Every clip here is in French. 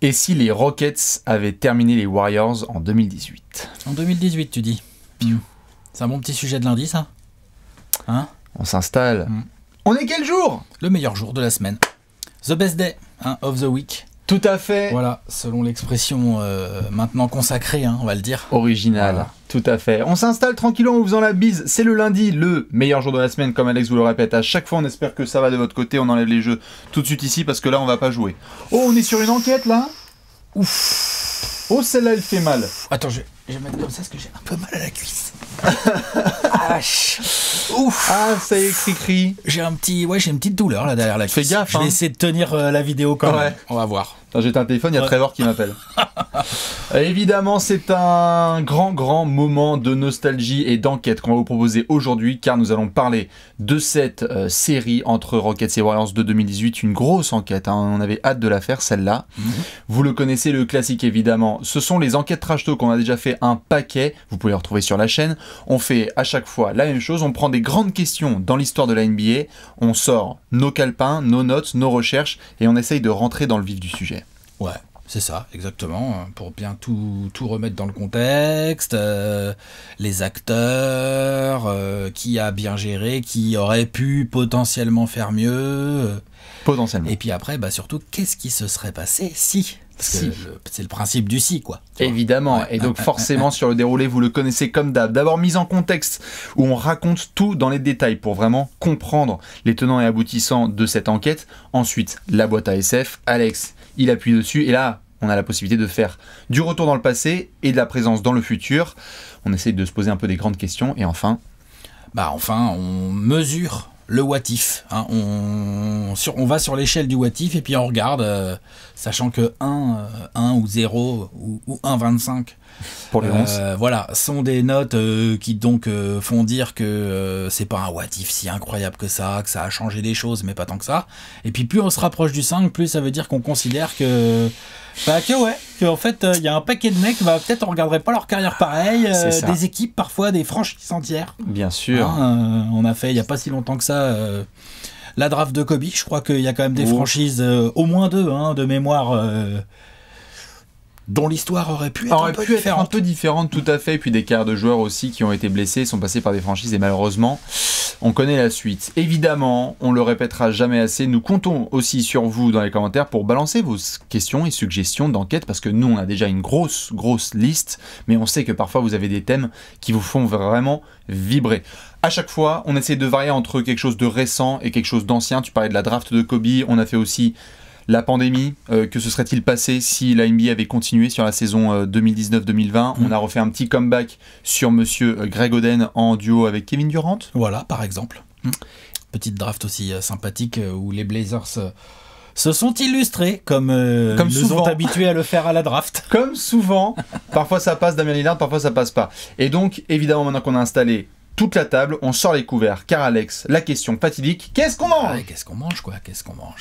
Et si les Rockets avaient terminé les Warriors en 2018 ? En 2018, tu dis. C'est un bon petit sujet de lundi, ça ? Hein ? On s'installe. On est quel jour ? Le meilleur jour de la semaine. The best day of the week. Tout à fait. Voilà, selon l'expression maintenant consacrée, on va le dire. Original, voilà. Tout à fait. On s'installe tranquillement en vous faisant la bise. C'est le lundi, le meilleur jour de la semaine, comme Alex vous le répète à chaque fois. On espère que ça va de votre côté. On enlève les jeux tout de suite ici parce que là, on va pas jouer. Oh, on est sur une enquête là ? Ouf. Oh, celle-là, elle fait mal. Attends, je vais mettre comme ça parce que j'ai un peu mal à la cuisse. Ouf. Ah, ça y est, cri-cri. J'ai une petite douleur là derrière la cuisse. Fais gaffe. Je vais essayer de tenir la vidéo quand même. On va voir. J'ai un téléphone, il y a Trevor qui m'appelle. Évidemment, c'est un grand moment de nostalgie et d'enquête qu'on va vous proposer aujourd'hui, car nous allons parler de cette série entre Rockets et Warriors de 2018, une grosse enquête, on avait hâte de la faire celle-là. Vous le connaissez, le classique évidemment, ce sont les enquêtes trash talk, on a déjà fait un paquet, vous pouvez les retrouver sur la chaîne. On fait à chaque fois la même chose, on prend des grandes questions dans l'histoire de la NBA, on sort nos calepins, nos notes, nos recherches, et on essaye de rentrer dans le vif du sujet. Ouais, c'est ça, exactement, pour bien tout remettre dans le contexte, les acteurs, qui a bien géré, qui aurait pu potentiellement faire mieux. Potentiellement. Et puis après, surtout, qu'est-ce qui se serait passé si ? Parce que c'est le principe du si, quoi. Évidemment, et donc forcément sur le déroulé, vous le connaissez comme d'hab. D'abord mise en contexte, où on raconte tout dans les détails pour vraiment comprendre les tenants et aboutissants de cette enquête. Ensuite, la boîte à SF, Alex, il appuie dessus, et là, on a la possibilité de faire du retour dans le passé et de la présence dans le futur. On essaye de se poser un peu des grandes questions, et enfin... on mesure le what if, on va sur l'échelle du what if et puis on regarde, sachant que 1 ou 0 ou 1,25 pour les 11 voilà, sont des notes qui donc font dire que c'est pas un what if si incroyable que ça a changé des choses, mais pas tant que ça. Et puis plus on se rapproche du 5, plus ça veut dire qu'on considère que en fait il y a un paquet de mecs, peut-être on regarderait pas leur carrière pareil, des équipes parfois, des franchises entières. Bien sûr. On a fait il y a pas si longtemps que ça la draft de Kobe, je crois qu'il y a quand même des franchises, au moins 2 de mémoire, dont l'histoire aurait pu être un peu différente, tout à fait. Et puis des carrières de joueurs aussi qui ont été blessés, sont passés par des franchises, et malheureusement, on connaît la suite. Évidemment, on le répétera jamais assez, nous comptons aussi sur vous dans les commentaires pour balancer vos questions et suggestions d'enquête, parce que nous, on a déjà une grosse liste, mais on sait que parfois vous avez des thèmes qui vous font vraiment vibrer. À chaque fois, on essaie de varier entre quelque chose de récent et quelque chose d'ancien. Tu parlais de la draft de Kobe, on a fait aussi la pandémie, que se serait-il passé si la NBA avait continué sur la saison 2019-2020 ? On a refait un petit comeback sur monsieur Greg Oden en duo avec Kevin Durant. Voilà, par exemple. Petite draft aussi sympathique où les Blazers se sont illustrés comme nous souvent. Ont habitués à le faire à la draft. Comme souvent. Parfois ça passe, Damien Lillard, parfois ça passe pas. Et donc, évidemment, maintenant qu'on a installé toute la table, on sort les couverts. Car Alex, la question fatidique, qu'est-ce qu'on mange ? Qu'est-ce qu'on mange, quoi ? Qu'est-ce qu'on mange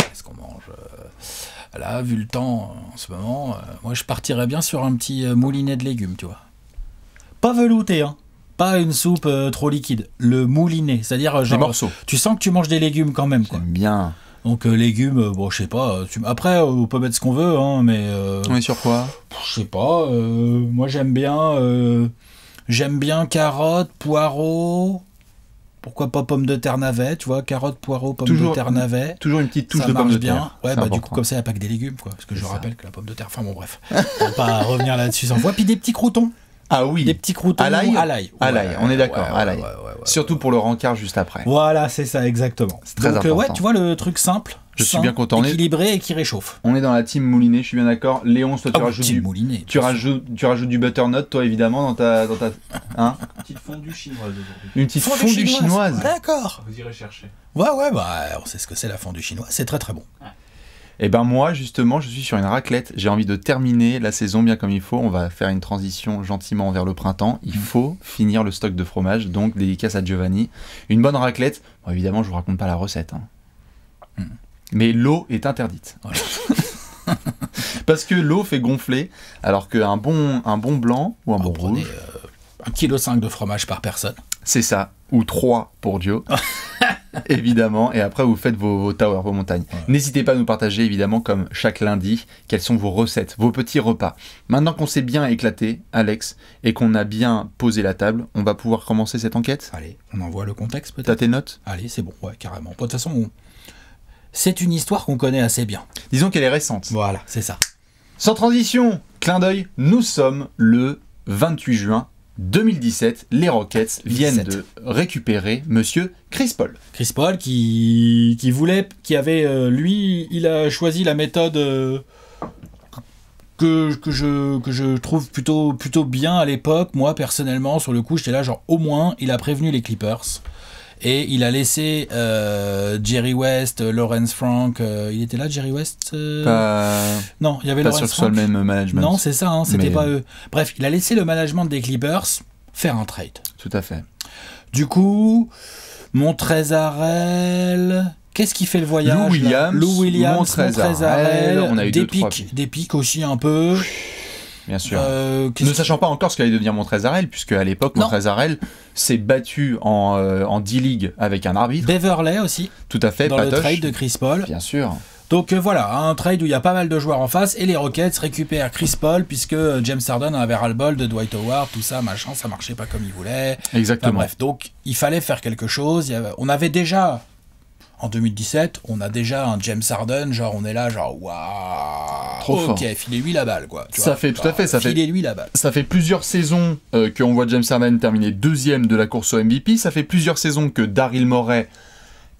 Là, vu le temps en ce moment, moi je partirais bien sur un petit moulinet de légumes, tu vois. Pas velouté, pas une soupe trop liquide. Le moulinet, c'est-à-dire genre, morceaux. Tu sens que tu manges des légumes quand même, quoi. J'aime bien. Donc légumes, je sais pas. Après, on peut mettre ce qu'on veut, mais. On est sur quoi ? Je sais pas. Moi j'aime bien carottes, poireaux. Pourquoi pas pommes de terre navet, tu vois, carottes, poireaux, pommes de terre navet. Toujours une petite touche ça de pommes de bien. terre. Ouais, du coup, comme ça, il n'y a pas que des légumes, quoi. Parce que je rappelle que la pomme de terre, bref. On va pas revenir là-dessus sans fois. Puis des petits croûtons. Ah oui. Des petits croûtons à l'ail. À l'ail, on est d'accord, à l'ail. Surtout pour le rencard juste après. Voilà, c'est ça, exactement. C'est très important. Tu vois le truc simple, je suis bien content. Équilibré et qui réchauffe. On est dans la team moulinet, je suis bien d'accord. Léon, toi, tu rajoutes du butternut, toi, évidemment, dans ta Une petite fondue chinoise aujourd'hui. Une petite fondue chinoise. D'accord. Vous irez chercher. Ouais, on sait ce que c'est la fondue chinoise, c'est très très bon. Et ben moi, justement, je suis sur une raclette. J'ai envie de terminer la saison bien comme il faut. On va faire une transition gentiment vers le printemps. Il faut finir le stock de fromage, donc dédicace à Giovanni. Une bonne raclette. Bon, évidemment, je vous raconte pas la recette. Mais l'eau est interdite. Voilà. Parce que l'eau fait gonfler, alors qu'un bon blanc ou un bon prenez, rouge... 1,5 kg de fromage par personne. C'est ça, ou 3 pour Dio, évidemment, et après vous faites vos towers, vos montagnes. Ouais. N'hésitez pas à nous partager, évidemment, comme chaque lundi, quelles sont vos recettes, vos petits repas. Maintenant qu'on s'est bien éclaté, Alex, et qu'on a bien posé la table, on va pouvoir commencer cette enquête. Allez, on envoie le contexte peut-être. T'as tes notes? Allez, c'est bon, ouais, carrément. De toute façon, c'est une histoire qu'on connaît assez bien. Disons qu'elle est récente. Voilà, c'est ça. Sans transition, clin d'œil, nous sommes le 28 juin 2017, les Rockets viennent de récupérer Monsieur Chris Paul. Chris Paul qui avait, lui, il a choisi la méthode que je trouve plutôt bien à l'époque. Moi, personnellement, sur le coup, j'étais là, genre, au moins, il a prévenu les Clippers. Et il a laissé Jerry West, Lawrence Frank. Il était là, Jerry West Non, il y avait pas Lawrence sûr que ce soit le même management. Non, c'est ça, hein, c'était pas eux. Bref, il a laissé le management des Clippers faire un trade. Tout à fait. Du coup, Montrezarel... Qu'est-ce qui fait le voyage? Lou Williams, Montrezarel, on a eu des pics aussi un peu. Bien sûr. Ne sachant pas encore ce qu'allait devenir Montrezarel, puisque à l'époque, Montrezarel s'est battu en D-League avec un arbitre. Beverley aussi. Tout à fait. Dans le trade de Chris Paul. Bien sûr. Donc voilà, un trade où il y a pas mal de joueurs en face, et les Rockets récupèrent Chris Paul, puisque James Harden avait ras-le-bol de Dwight Howard, tout ça, machin, ça marchait pas comme il voulait. Exactement. Enfin, bref, donc il fallait faire quelque chose. On avait déjà... En 2017, on a déjà un James Harden, genre on est là, genre waouh, trop fort. Ok, filez-lui la balle, quoi. Tu ça vois, fait tout à fait, filez-lui la balle. Ça fait plusieurs saisons qu'on voit James Harden terminer deuxième de la course au MVP. Ça fait plusieurs saisons que Daryl Morey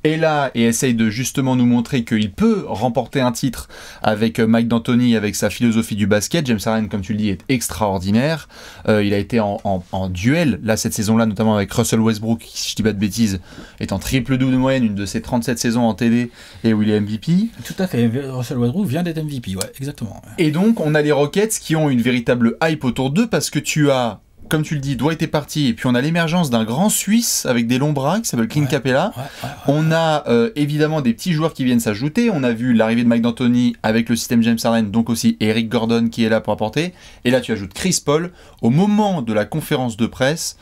est là et essaye de justement nous montrer qu'il peut remporter un titre avec Mike D'Antoni, avec sa philosophie du basket. James Harden, comme tu le dis, est extraordinaire. Il a été en duel, là, cette saison-là, notamment avec Russell Westbrook, qui, si je dis pas de bêtises, est en triple-double de moyenne, une de ses 37 saisons en TD, et où il est MVP. Tout à fait, Russell Westbrook vient d'être MVP, ouais, exactement. Et donc, on a les Rockets qui ont une véritable hype autour d'eux, parce que tu as... Comme tu le dis, Dwight est parti, et puis on a l'émergence d'un grand Suisse avec des longs bras qui s'appelle Clint Capella. On a évidemment des petits joueurs qui viennent s'ajouter. On a vu l'arrivée de Mike D'Antoni avec le système James Harden, donc aussi Eric Gordon qui est là pour apporter. Et là, tu ajoutes Chris Paul. Au moment de la conférence de presse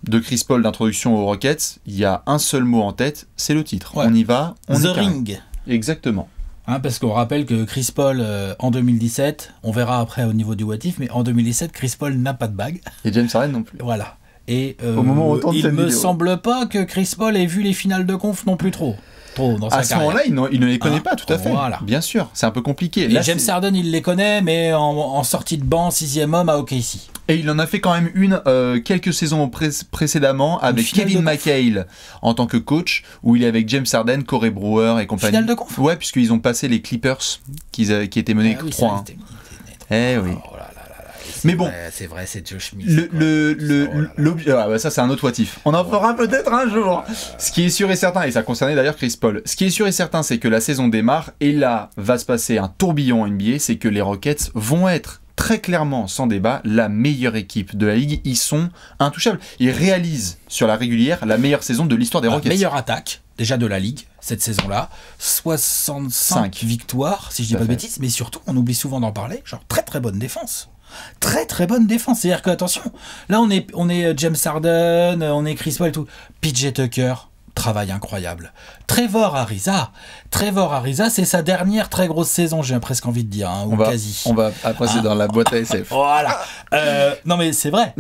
de Chris Paul d'introduction aux Rockets, il y a un seul mot en tête, c'est le titre. Ouais. On y va, on The est Ring. Exactement. Parce qu'on rappelle que Chris Paul, en 2017, on verra après au niveau du what if, mais en 2017, Chris Paul n'a pas de bague. Et James Harden non plus. Voilà. Et au moment où on tourne il cette me vidéo. semble pas que Chris Paul ait vu les finales de conf non plus trop dans sa carrière. À ce moment-là, il ne les connaît pas, tout à fait. Voilà. Bien sûr, c'est un peu compliqué. Et là, James Harden, il les connaît, mais en sortie de banc, 6e homme à OKC. Et il en a fait quand même quelques saisons précédemment avec Kevin McHale en tant que coach, où il est avec James Harden, Corey Brewer et compagnie. Finale de conf. Ouais, puisqu'ils ont passé les Clippers qui étaient menés 3-1. Eh oui. Oh là là là là. Mais bon, c'est vrai, c'est Josh Smith. Ça c'est un autre what if. On en fera peut-être un jour. Ce qui est sûr et certain, et ça concernait d'ailleurs Chris Paul, ce qui est sûr et certain, c'est que la saison démarre, et là va se passer un tourbillon NBA, c'est que les Rockets vont être très clairement, sans débat, la meilleure équipe de la ligue. Ils sont intouchables. Ils réalisent sur la régulière la meilleure saison de l'histoire des Rockets. Meilleure attaque, déjà de la ligue, cette saison-là. 65 victoires, si je dis pas de bêtises. Mais surtout, on oublie souvent d'en parler, genre très très bonne défense. Très très bonne défense. C'est-à-dire que, attention, là on est James Harden, on est Chris Paul et tout. PJ Tucker, travail incroyable. Trevor Ariza, c'est sa dernière très grosse saison, j'ai presque envie de dire, hein, ou quasi. On va passer dans la boîte à SF. Voilà. Non mais c'est vrai.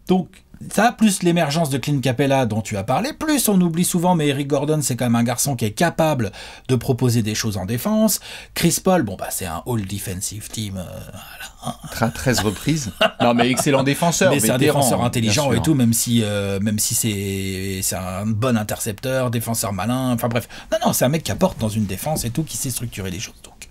Donc ça, plus l'émergence de Clint Capella dont tu as parlé, plus on oublie souvent, mais Eric Gordon, c'est quand même un garçon qui est capable de proposer des choses en défense. Chris Paul, c'est un all defensive team. Voilà. 13 reprises. Non, mais excellent défenseur. Mais c'est un défenseur intelligent et tout, même si c'est un bon intercepteur, défenseur malin. Enfin bref. Non, c'est un mec qui apporte dans une défense et tout, qui sait structurer les choses. Donc,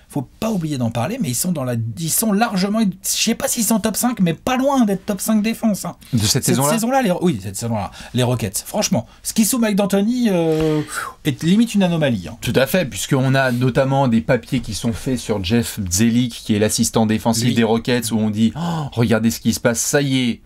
faut pas oublier d'en parler, mais ils sont largement, je sais pas s'ils sont top 5, mais pas loin d'être top 5 défense. Hein. De cette saison-là cette saison-là, les Rockets. Franchement, ce qu'ils sous Mike D'Antoni est limite une anomalie. Hein. Tout à fait, puisqu'on a notamment des papiers qui sont faits sur Jeff Bzelic, qui est l'assistant défensif des Rockets, où on dit regardez ce qui se passe, ça y est,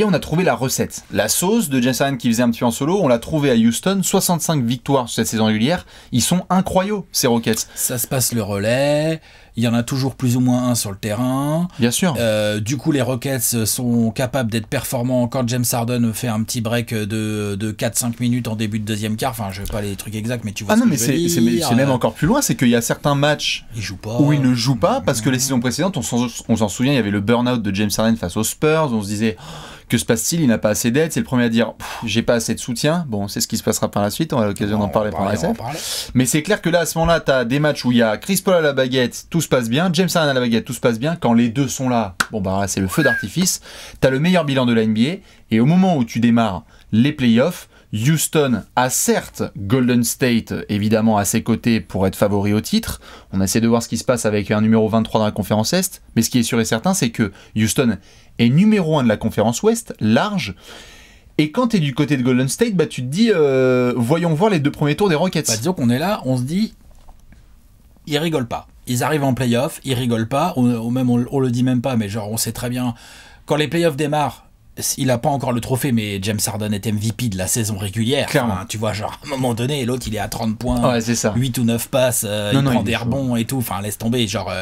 on a trouvé la recette. La sauce de James Harden qui faisait un petit peu en solo, on l'a trouvé à Houston, 65 victoires sur cette saison régulière, ils sont incroyables ces Rockets. Ça se passe le relais, il y en a toujours plus ou moins un sur le terrain. Bien sûr. Du coup, les Rockets sont capables d'être performants quand James Harden fait un petit break de 4-5 minutes en début de deuxième quart. Enfin, je veux pas les trucs exacts, mais tu vois ce que je veux dire. C'est même encore plus loin, c'est qu'il y a certains matchs où il ne joue pas, parce que les saisons précédentes, on s'en souvient, il y avait le burn-out de James Harden face aux Spurs, on se disait... Que se passe-t-il? Il n'a pas assez d'aide. C'est le premier à dire j'ai pas assez de soutien. Bon, c'est ce qui se passera par la suite. On a l'occasion d'en parler par la suite. Mais c'est clair que là, à ce moment-là, tu as des matchs où il y a Chris Paul à la baguette, tout se passe bien. James Harden à la baguette, tout se passe bien. Quand les deux sont là, bon, bah là, c'est le feu d'artifice. Tu as le meilleur bilan de la NBA. Et au moment où tu démarres les playoffs, Houston a certes Golden State évidemment à ses côtés pour être favori au titre. On essaie de voir ce qui se passe avec un numéro 23 dans la conférence Est. Mais ce qui est sûr et certain, c'est que Houston est numéro 1 de la conférence Ouest, large. Et quand tu es du côté de Golden State, bah, tu te dis, voyons voir les deux premiers tours des Rockets. Bah, disons qu'on est là, on se dit, ils rigolent pas. Ils arrivent en playoff, ils rigolent pas. On le dit même pas, mais genre, on sait très bien, quand les playoffs démarrent, il a pas encore le trophée, mais James Harden est MVP de la saison régulière. Enfin, tu vois, genre, à un moment donné, l'autre, il est à 30 points, ouais, c'est ça. 8 ou 9 passes, il prend des rebonds et tout. Enfin, laisse tomber. Genre,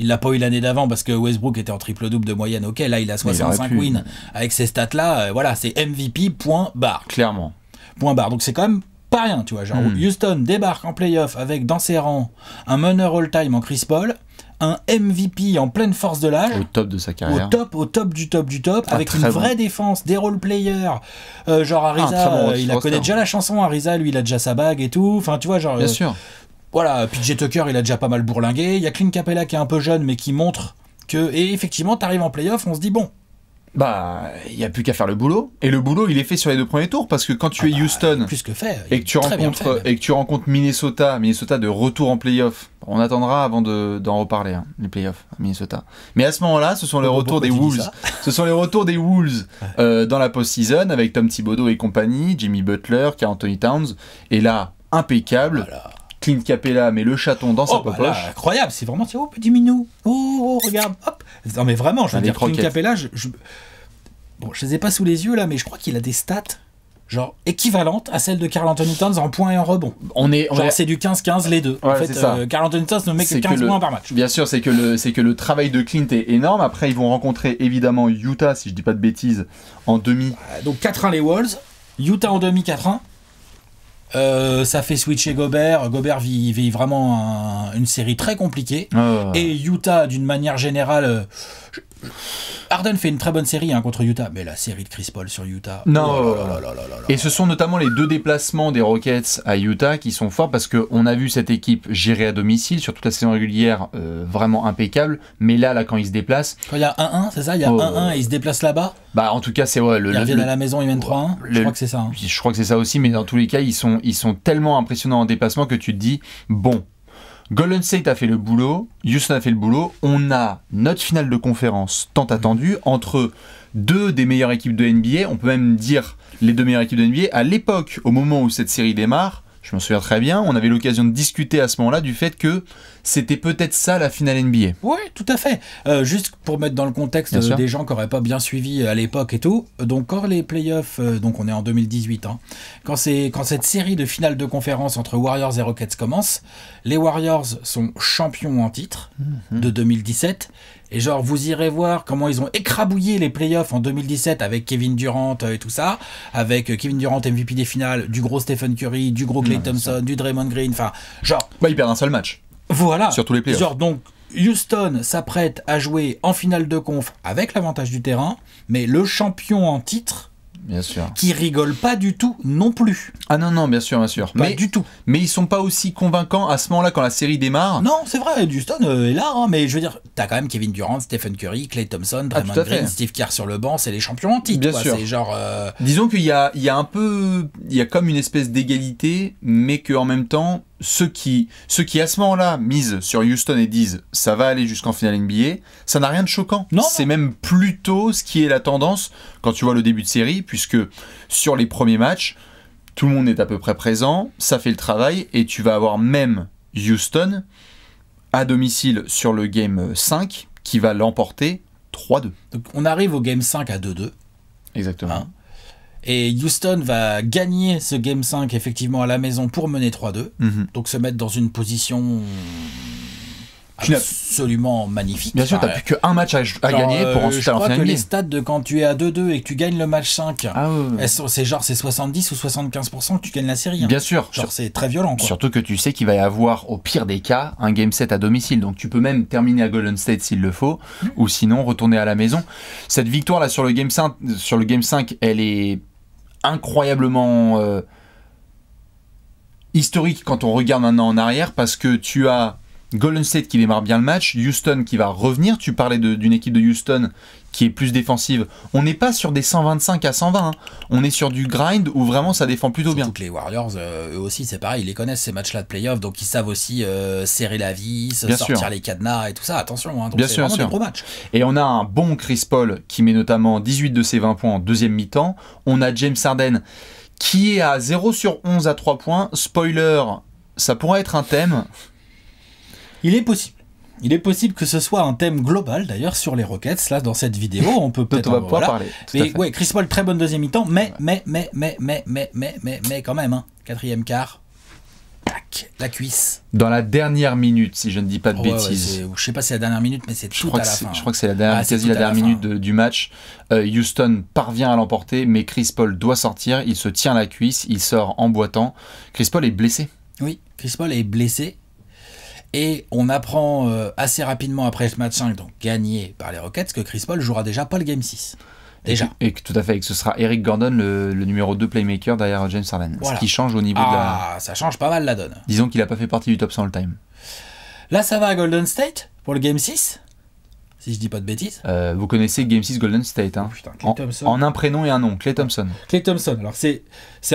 il l'a pas eu l'année d'avant parce que Westbrook était en triple-double de moyenne. Ok, là, il a 65 wins. Avec ces stats-là, voilà, c'est MVP, point barre. Clairement. Point barre. Donc, c'est quand même pas rien, tu vois. Genre, Houston débarque en playoff avec, dans ses rangs, un meneur all-time en Chris Paul, un MVP en pleine force de l'âge, au top de sa carrière, au top du top, avec une vraie défense, des role-players, genre Ariza, il connaît déjà la chanson, Ariza, lui, il a déjà sa bague et tout, enfin, tu vois, genre... Bien sûr. Voilà, PJ Tucker, il a déjà pas mal bourlingué, il y a Clint Capella qui est un peu jeune, mais qui montre que... Et effectivement, t'arrives en playoff, on se dit, bon... Bah, il n'y a plus qu'à faire le bourlough. Et le boulot, il est fait sur les deux premiers tours, parce que quand tu es Houston plus que fait, et que tu rencontres Minnesota de retour en playoff, on attendra avant d'en reparler, hein, les playoffs à Minnesota. Mais à ce moment-là, ce sont les retours des Wolves. Ce sont les retours des Wolves dans la post-season avec Tom Thibodeau et compagnie, Jimmy Butler, Karl Anthony Towns. Et là, impeccable. Voilà. Clint Capella met le chaton dans sa poche. Incroyable, c'est vraiment, oh petit minou, oh regarde, hop. Non mais vraiment, je veux dire, Clint Capella, bon, je les ai pas sous les yeux là, mais je crois qu'il a des stats genre équivalentes à celles de Karl Anthony Towns en points et en rebond. C'est du 15-15 les deux. Ouais, en fait, Karl Anthony Towns ne met que 15 points par match. Bien sûr, c'est que le travail de Clint est énorme. Après, ils vont rencontrer évidemment Utah, si je dis pas de bêtises, en demi. Donc 4-1 les Wolves, Utah en demi 4-1. Ça fait switcher Gobert. Gobert vit vraiment une série très compliquée. Et Utah, d'une manière générale, Harden fait une très bonne série contre Utah, mais la série de Chris Paul sur Utah. Non. Et ce sont notamment les deux déplacements des Rockets à Utah qui sont forts parce qu'on a vu cette équipe gérer à domicile sur toute la saison régulière, vraiment impeccable. Mais là, quand ils se déplacent. Quand il y a 1-1, c'est ça? Il y a 1-1 et ils se déplacent là-bas? Bah, en tout cas, c'est ils reviennent à la maison, ils mènent 3-1. Je crois que c'est ça. Je crois que c'est ça aussi, mais dans tous les cas, ils sont tellement impressionnants en déplacement que tu te dis bon. Golden State a fait le boulot, Houston a fait le boulot, on a notre finale de conférence tant attendue entre deux des meilleures équipes de NBA, on peut même dire les deux meilleures équipes de NBA. À l'époque, au moment où cette série démarre, je m'en souviens très bien, on avait l'occasion de discuter à ce moment-là du fait que c'était peut-être ça la finale NBA. Oui, tout à fait. Juste pour mettre dans le contexte des gens qui n'auraient pas bien suivi à l'époque et tout, donc quand les playoffs, donc on est en 2018, quand cette série de finales de conférence entre Warriors et Rockets commence, les Warriors sont champions en titre de 2017. Et genre, vous irez voir comment ils ont écrabouillé les playoffs en 2017 avec Kevin Durant et tout ça, avec Kevin Durant MVP des finales, du gros Stephen Curry, du gros Klay Thompson, du Draymond Green, enfin, genre... Bah, ils perdent un seul match. Voilà. Sur tous les playoffs. Genre, donc, Houston s'apprête à jouer en finale de conf avec l'avantage du terrain, mais le champion en titre... Bien sûr. Qui rigole pas du tout non plus. Ah non, bien sûr. Pas du tout. Mais ils sont pas aussi convaincants à ce moment-là quand la série démarre. Non, c'est vrai, Houston est là, mais je veux dire, t'as quand même Kevin Durant, Stephen Curry, Klay Thompson, Draymond Green, Steve Kerr sur le banc, c'est les champions en titre. Bien sûr. C'est genre. Disons qu'il y a un peu, il y a comme une espèce d'égalité, mais qu'en même temps, ceux qui à ce moment-là misent sur Houston et disent ça va aller jusqu'en finale NBA, ça n'a rien de choquant. Non, c'est même plutôt ce qui est la tendance quand tu vois le début de série, puisque sur les premiers matchs, tout le monde est à peu près présent, ça fait le travail, et tu vas avoir même Houston à domicile sur le game 5 qui va l'emporter 3-2. Donc on arrive au game 5 à 2-2. Exactement. Hein. Et Houston va gagner ce Game 5 effectivement à la maison pour mener 3-2. Donc se mettre dans une position absolument magnifique. Bien sûr, tu n'as plus qu'un match à gagner pour ensuite aller en finale. Je crois que les stats de quand tu es à 2-2 et que tu gagnes le match 5, ouais. c'est 70 ou 75% que tu gagnes la série. Hein. Bien sûr. C'est très violent. Quoi. Surtout que tu sais qu'il va y avoir, au pire des cas, un Game 7 à domicile. Donc tu peux même terminer à Golden State s'il le faut, ou sinon retourner à la maison. Cette victoire-là sur le Game 5, elle est incroyablement historique quand on regarde maintenant en arrière, parce que tu as Golden State qui démarre bien le match, Houston qui va revenir, tu parlais d'une équipe de Houston qui est plus défensive, on n'est pas sur des 125 à 120, hein. On est sur du grind où vraiment ça défend plutôt bien. Surtout que les Warriors, eux aussi c'est pareil, ils les connaissent ces matchs-là de playoff, donc ils savent aussi serrer la vis, bien sortir sûr. Les cadenas et tout ça, attention, hein, donc bien c'est sûr, vraiment des gros matchs. Et on a un bon Chris Paul qui met notamment 18 de ses 20 points en deuxième mi-temps, on a James Harden qui est à 0 sur 11 à 3 points, spoiler, ça pourrait être un thème. Il est possible que ce soit un thème global d'ailleurs sur les Rockets là dans cette vidéo. On peut peut-être en parler. Mais ouais, Chris Paul très bonne deuxième mi-temps, mais quand même, hein, quatrième quart, tac, la cuisse. Dans la dernière minute, si je ne dis pas de bêtises. Je sais pas si c'est la dernière minute, mais c'est tout à la fin. Je crois que c'est quasi la dernière minute du match. Houston parvient à l'emporter, mais Chris Paul doit sortir. Il se tient la cuisse, il sort en boitant. Chris Paul est blessé. Oui, Chris Paul est blessé. Et on apprend assez rapidement après ce match 5, donc gagné par les Rockets, que Chris Paul jouera déjà pas le Game 6. Déjà. Et tout à fait, et que ce sera Eric Gordon, le numéro 2 playmaker derrière James Harden. Voilà. Ce qui change au niveau de la... ça change pas mal la donne. Disons qu'il n'a pas fait partie du top 100 all-time. Là, ça va à Golden State pour le Game 6, si je dis pas de bêtises. Vous connaissez Game 6 Golden State, hein. Putain, Klay Thompson. En un prénom et un nom, Klay Thompson. Klay Thompson, alors c'est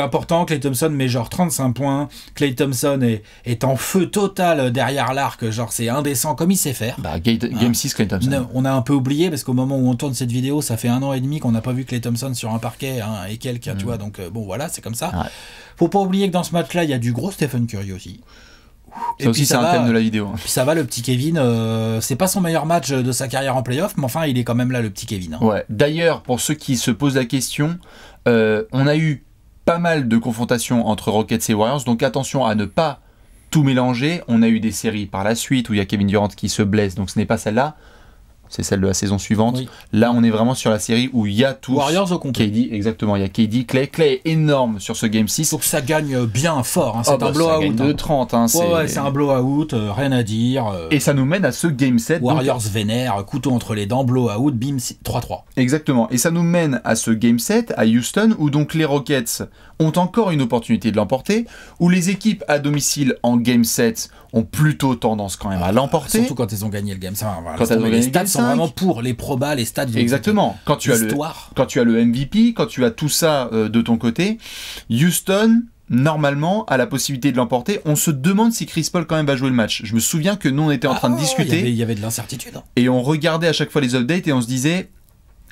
important, Klay Thompson met genre 35 points, Klay Thompson est en feu total derrière l'arc, genre c'est indécent comme il sait faire. Game 6 Klay Thompson. On a un peu oublié parce qu'au moment où on tourne cette vidéo, ça fait 1 an et demi qu'on n'a pas vu Klay Thompson sur un parquet et quelques, tu vois, donc bon voilà, c'est comme ça. Ouais. Faut pas oublier que dans ce match-là, il y a du gros Stephen Curry aussi. Ça aussi, c'est un thème de la vidéo. Puis ça va, le petit Kevin. C'est pas son meilleur match de sa carrière en playoff, mais enfin, il est quand même là, le petit Kevin. Hein. Ouais. D'ailleurs, pour ceux qui se posent la question, on a eu pas mal de confrontations entre Rockets et Warriors, donc attention à ne pas tout mélanger. On a eu des séries par la suite où il y a Kevin Durant qui se blesse, donc ce n'est pas celle-là. C'est celle de la saison suivante. Oui. Là, on est vraiment sur la série où il y a tous... Warriors au complet. KD, exactement. Il y a KD. Clay est énorme sur ce Game 6. Donc ça gagne bien fort. Hein. C'est un blowout. Ça gagne de 30. Hein, c'est un blowout. Rien à dire. Et ça nous mène à ce Game 7. Warriors vénère, couteau entre les dents, blowout, bim, 3-3. Exactement. Et ça nous mène à ce Game 7 à Houston où donc les Rockets ont encore une opportunité de l'emporter, où les équipes à domicile en Game 7 ont plutôt tendance quand même à l'emporter. Surtout quand elles ont gagné le Game 5. Voilà. Quand elles ont gagné les stats sont vraiment pour les probas, les stats. Exactement. Quand tu as le MVP, quand tu as tout ça de ton côté, Houston, normalement, a la possibilité de l'emporter. On se demande si Chris Paul quand même va jouer le match. Je me souviens que nous, on était en train de discuter. Il y avait de l'incertitude. Hein. Et on regardait à chaque fois les updates et on se disait...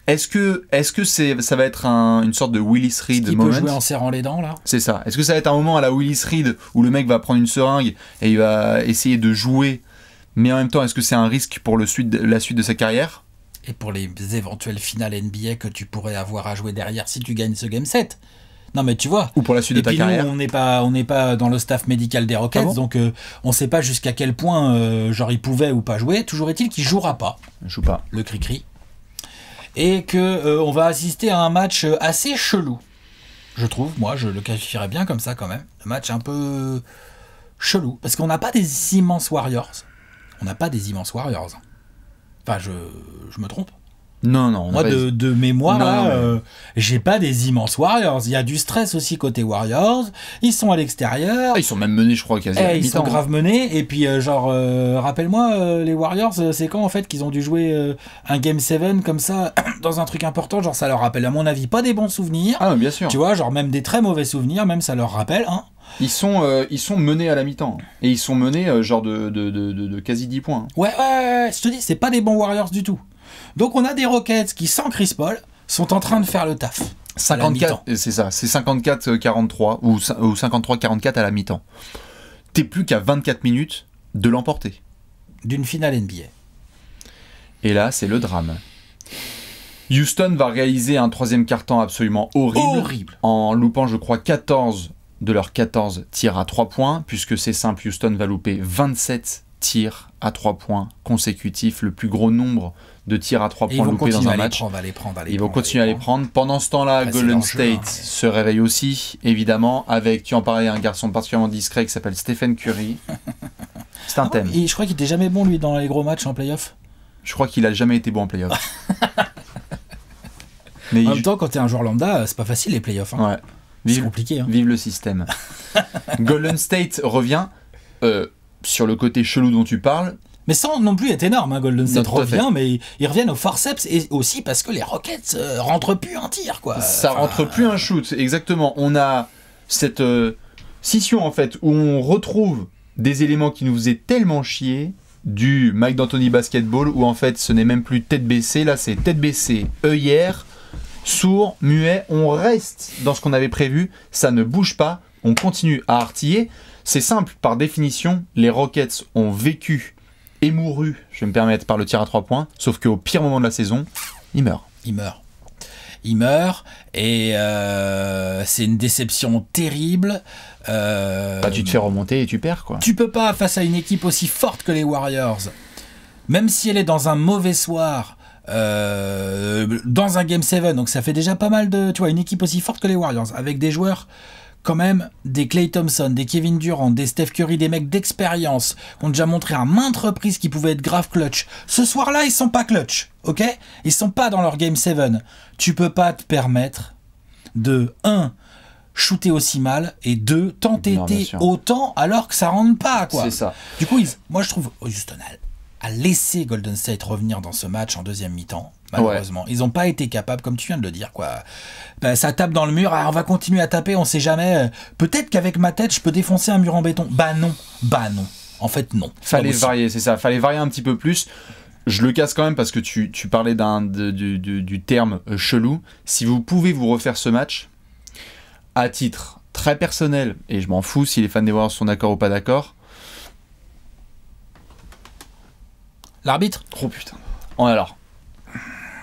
Est-ce que ça va être une sorte de Willis Reed moment? Il peut jouer en serrant les dents, là. C'est ça. Est-ce que ça va être un moment à la Willis Reed où le mec va prendre une seringue et il va essayer de jouer, mais en même temps, est-ce que c'est un risque pour la suite de sa carrière? Et pour les éventuelles finales NBA que tu pourrais avoir à jouer derrière si tu gagnes ce Game 7. Non mais tu vois. Ou pour la suite de ta carrière. On n'est pas dans le staff médical des Rockets, donc on ne sait pas jusqu'à quel point genre il pouvait ou pas jouer. Toujours est-il qu'il jouera pas. Il joue pas. Le cri-cri. Et que on va assister à un match assez chelou. Je trouve, moi, je le qualifierais bien comme ça quand même. Un match un peu chelou. Parce qu'on n'a pas des immenses Warriors. Enfin, je me trompe. Non. Moi, de mémoire, j'ai pas des immenses Warriors. Il y a du stress aussi côté Warriors. Ils sont à l'extérieur. Ils sont même menés, je crois, quasi à la mi-temps. Ils sont grave menés. Et puis, rappelle-moi, les Warriors, c'est quand, en fait, qu'ils ont dû jouer un Game 7 comme ça, dans un truc important. Ça leur rappelle, à mon avis, pas des bons souvenirs. Ah, bien sûr. Tu vois, même des très mauvais souvenirs, même ça leur rappelle, hein. Ils sont menés à la mi-temps. Et ils sont menés genre de quasi 10 points. Ouais, je te dis, c'est pas des bons Warriors du tout. Donc on a des Rockets qui, sans Chris Paul, sont en train de faire le taf. 54, c'est ça, c'est 54-43 ou 53-44 à la mi-temps. T'es plus qu'à 24 minutes de l'emporter. D'une finale NBA. Et là, c'est le drame. Houston va réaliser un troisième quart-temps absolument horrible. En loupant, je crois, 14 de leurs 14 tirs à 3 points, puisque c'est simple, Houston va louper 27 tirs à 3 points consécutifs, le plus gros nombre de tirs à 3 points loupés dans un match. Ils vont continuer à les prendre. Pendant ce temps-là, Golden State se réveille aussi, évidemment, avec, tu en parlais, un garçon particulièrement discret qui s'appelle Stephen Curry. C'est un thème. Et je crois qu'il était jamais bon, lui, dans les gros matchs en play-off. Je crois qu'il a jamais été bon en play-off. Mais en même temps, quand t'es un joueur lambda, c'est pas facile les play-offs. Hein. Ouais. C'est compliqué. Hein. Vive le système. Golden State revient sur le côté chelou dont tu parles. Mais sans non plus être énorme, hein, Golden State revient, mais ils reviennent au forceps et aussi parce que les Rockets rentrent plus un tir, quoi. Ça rentre plus un shoot, exactement. On a cette scission en fait où on retrouve des éléments qui nous faisaient tellement chier, du Mike D'Antoni basketball où en fait ce n'est même plus tête baissée, là c'est tête baissée, œillère, sourd, muet. On reste dans ce qu'on avait prévu, ça ne bouge pas, on continue à artiller. C'est simple, par définition, les Rockets ont vécu et mouru, je vais me permettre, par le tir à 3 points, sauf qu'au pire moment de la saison, ils meurent. Il meurt et c'est une déception terrible. Tu te fais remonter et tu perds, quoi. Tu peux pas, face à une équipe aussi forte que les Warriors, même si elle est dans un mauvais soir, dans un Game 7, donc ça fait déjà pas mal de... Tu vois, une équipe aussi forte que les Warriors, avec des joueurs... quand même, des Klay Thompson, des Kevin Durant, des Steph Curry, des mecs d'expérience qui ont déjà montré à maintes reprises qu'ils pouvaient être grave clutch. Ce soir-là, ils sont pas clutch, ok ? Ils sont pas dans leur Game 7. Tu peux pas te permettre de 1. Shooter aussi mal et 2. T'entêter autant alors que ça rentre pas, quoi. C'est ça. Du coup, moi je trouve Houston a laissé Golden State revenir dans ce match en deuxième mi-temps. Malheureusement, ils n'ont pas été capables, comme tu viens de le dire, quoi. Ben, ça tape dans le mur, on va continuer à taper, on sait jamais. Peut-être qu'avec ma tête, je peux défoncer un mur en béton. Bah non. En fait, non. Fallait varier, c'est ça. Fallait varier un petit peu plus. Je le casse quand même parce que tu parlais du terme chelou. Si vous pouvez vous refaire ce match, à titre très personnel, et je m'en fous si les fans des Warriors sont d'accord ou pas d'accord. L'arbitre ? Oh putain. Alors.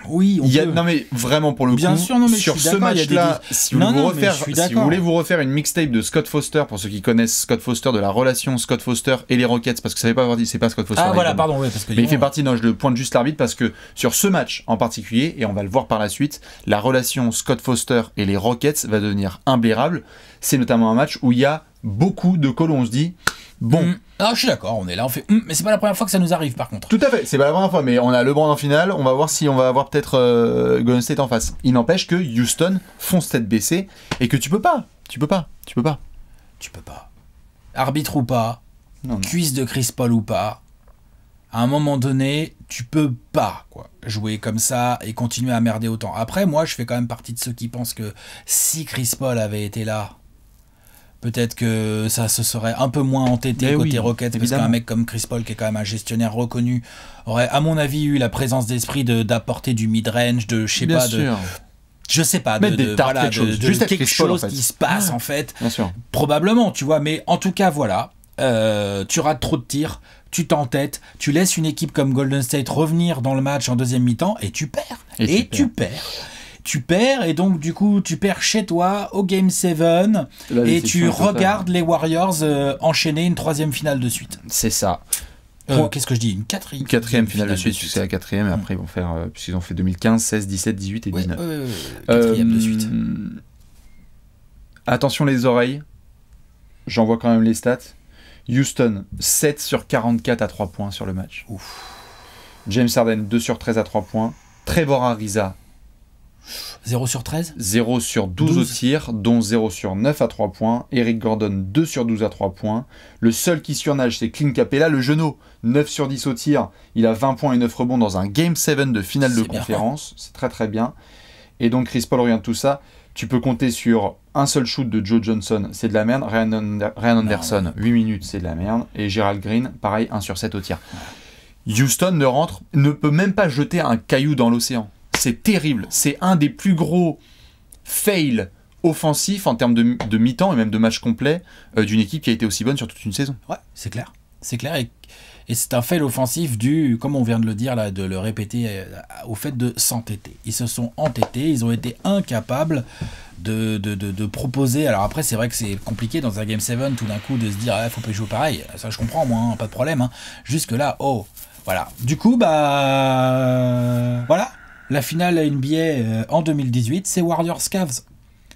Oui, on peut. Non mais vraiment pour le bien coup, sûr, non, mais sur ce match-là, si vous voulez vous refaire une mixtape de Scott Foster, pour ceux qui connaissent Scott Foster, de la relation Scott Foster et les Rockets, parce que ça fait pas partie, c'est pas Scott Foster. Ah voilà, pardon, ouais, parce que mais il fait partie. Non, je le pointe juste l'arbitre parce que sur ce match en particulier, et on va le voir par la suite, la relation Scott Foster et les Rockets va devenir imblairable. C'est notamment un match où il y a beaucoup de calls où on se dit bon. Ah, je suis d'accord, on est là, on fait. Mais c'est pas la première fois que ça nous arrive, par contre. Tout à fait, c'est pas la première fois, mais on a LeBron en finale, on va voir si on va avoir peut-être Golden State en face. Il n'empêche que Houston fonce tête baissée et que tu peux pas. Arbitre ou pas, cuisse de Chris Paul ou pas, à un moment donné, tu peux pas, quoi, jouer comme ça et continuer à merder autant. Après, moi, je fais quand même partie de ceux qui pensent que si Chris Paul avait été là, peut-être que ça se serait un peu moins entêté côté Rockets, parce qu'un mec comme Chris Paul, qui est quand même un gestionnaire reconnu, aurait, à mon avis, eu la présence d'esprit d'apporter du mid-range, de je sais pas, juste quelque chose qui se passe en fait. Bien sûr. Probablement, tu vois, mais en tout cas, voilà, tu rates trop de tirs, tu t'entêtes, tu laisses une équipe comme Golden State revenir dans le match en deuxième mi-temps et tu perds. Tu perds et donc du coup tu perds chez toi au Game 7 et tu regardes les Warriors enchaîner une troisième finale de suite. C'est ça. Qu'est-ce que je dis ? Une quatrième finale de suite, c'est la quatrième et après ils vont faire, puisqu'ils ont fait 2015, 16, 17, 18 et 19. Quatrième de suite. Attention les oreilles, j'envoie quand même les stats. Houston, 7 sur 44 à 3 points sur le match. Ouf. James Harden, 2 sur 13 à 3 points. Trevor Ariza, 0 sur 13 0 sur 12 au tir, dont 0 sur 9 à 3 points. Eric Gordon, 2 sur 12 à 3 points. Le seul qui surnage, c'est Clint Capella, le genou. 9 sur 10 au tir. Il a 20 points et 9 rebonds dans un Game 7 de finale de conférence. C'est très très bien. Et donc Chris Paul regarde tout ça. Tu peux compter sur un seul shoot de Joe Johnson, c'est de la merde. Ryan Anderson, 8 minutes, c'est de la merde. Et Gerald Green, pareil, 1 sur 7 au tir. Houston ne peut même pas jeter un caillou dans l'océan. C'est terrible. C'est un des plus gros fails offensifs en termes de mi-temps et même de match complet d'une équipe qui a été aussi bonne sur toute une saison. Ouais, c'est clair. C'est clair. Et c'est un fail offensif dû, comme on vient de le dire, là, de le répéter, au fait de s'entêter. Ils se sont entêtés, ils ont été incapables de proposer. Alors après, c'est vrai que c'est compliqué dans un Game 7 tout d'un coup de se dire faut pas jouer pareil. Ça, je comprends, moi, hein, pas de problème. Hein. Jusque là, voilà. Du coup, voilà. La finale NBA en 2018, c'est Warriors-Cavs.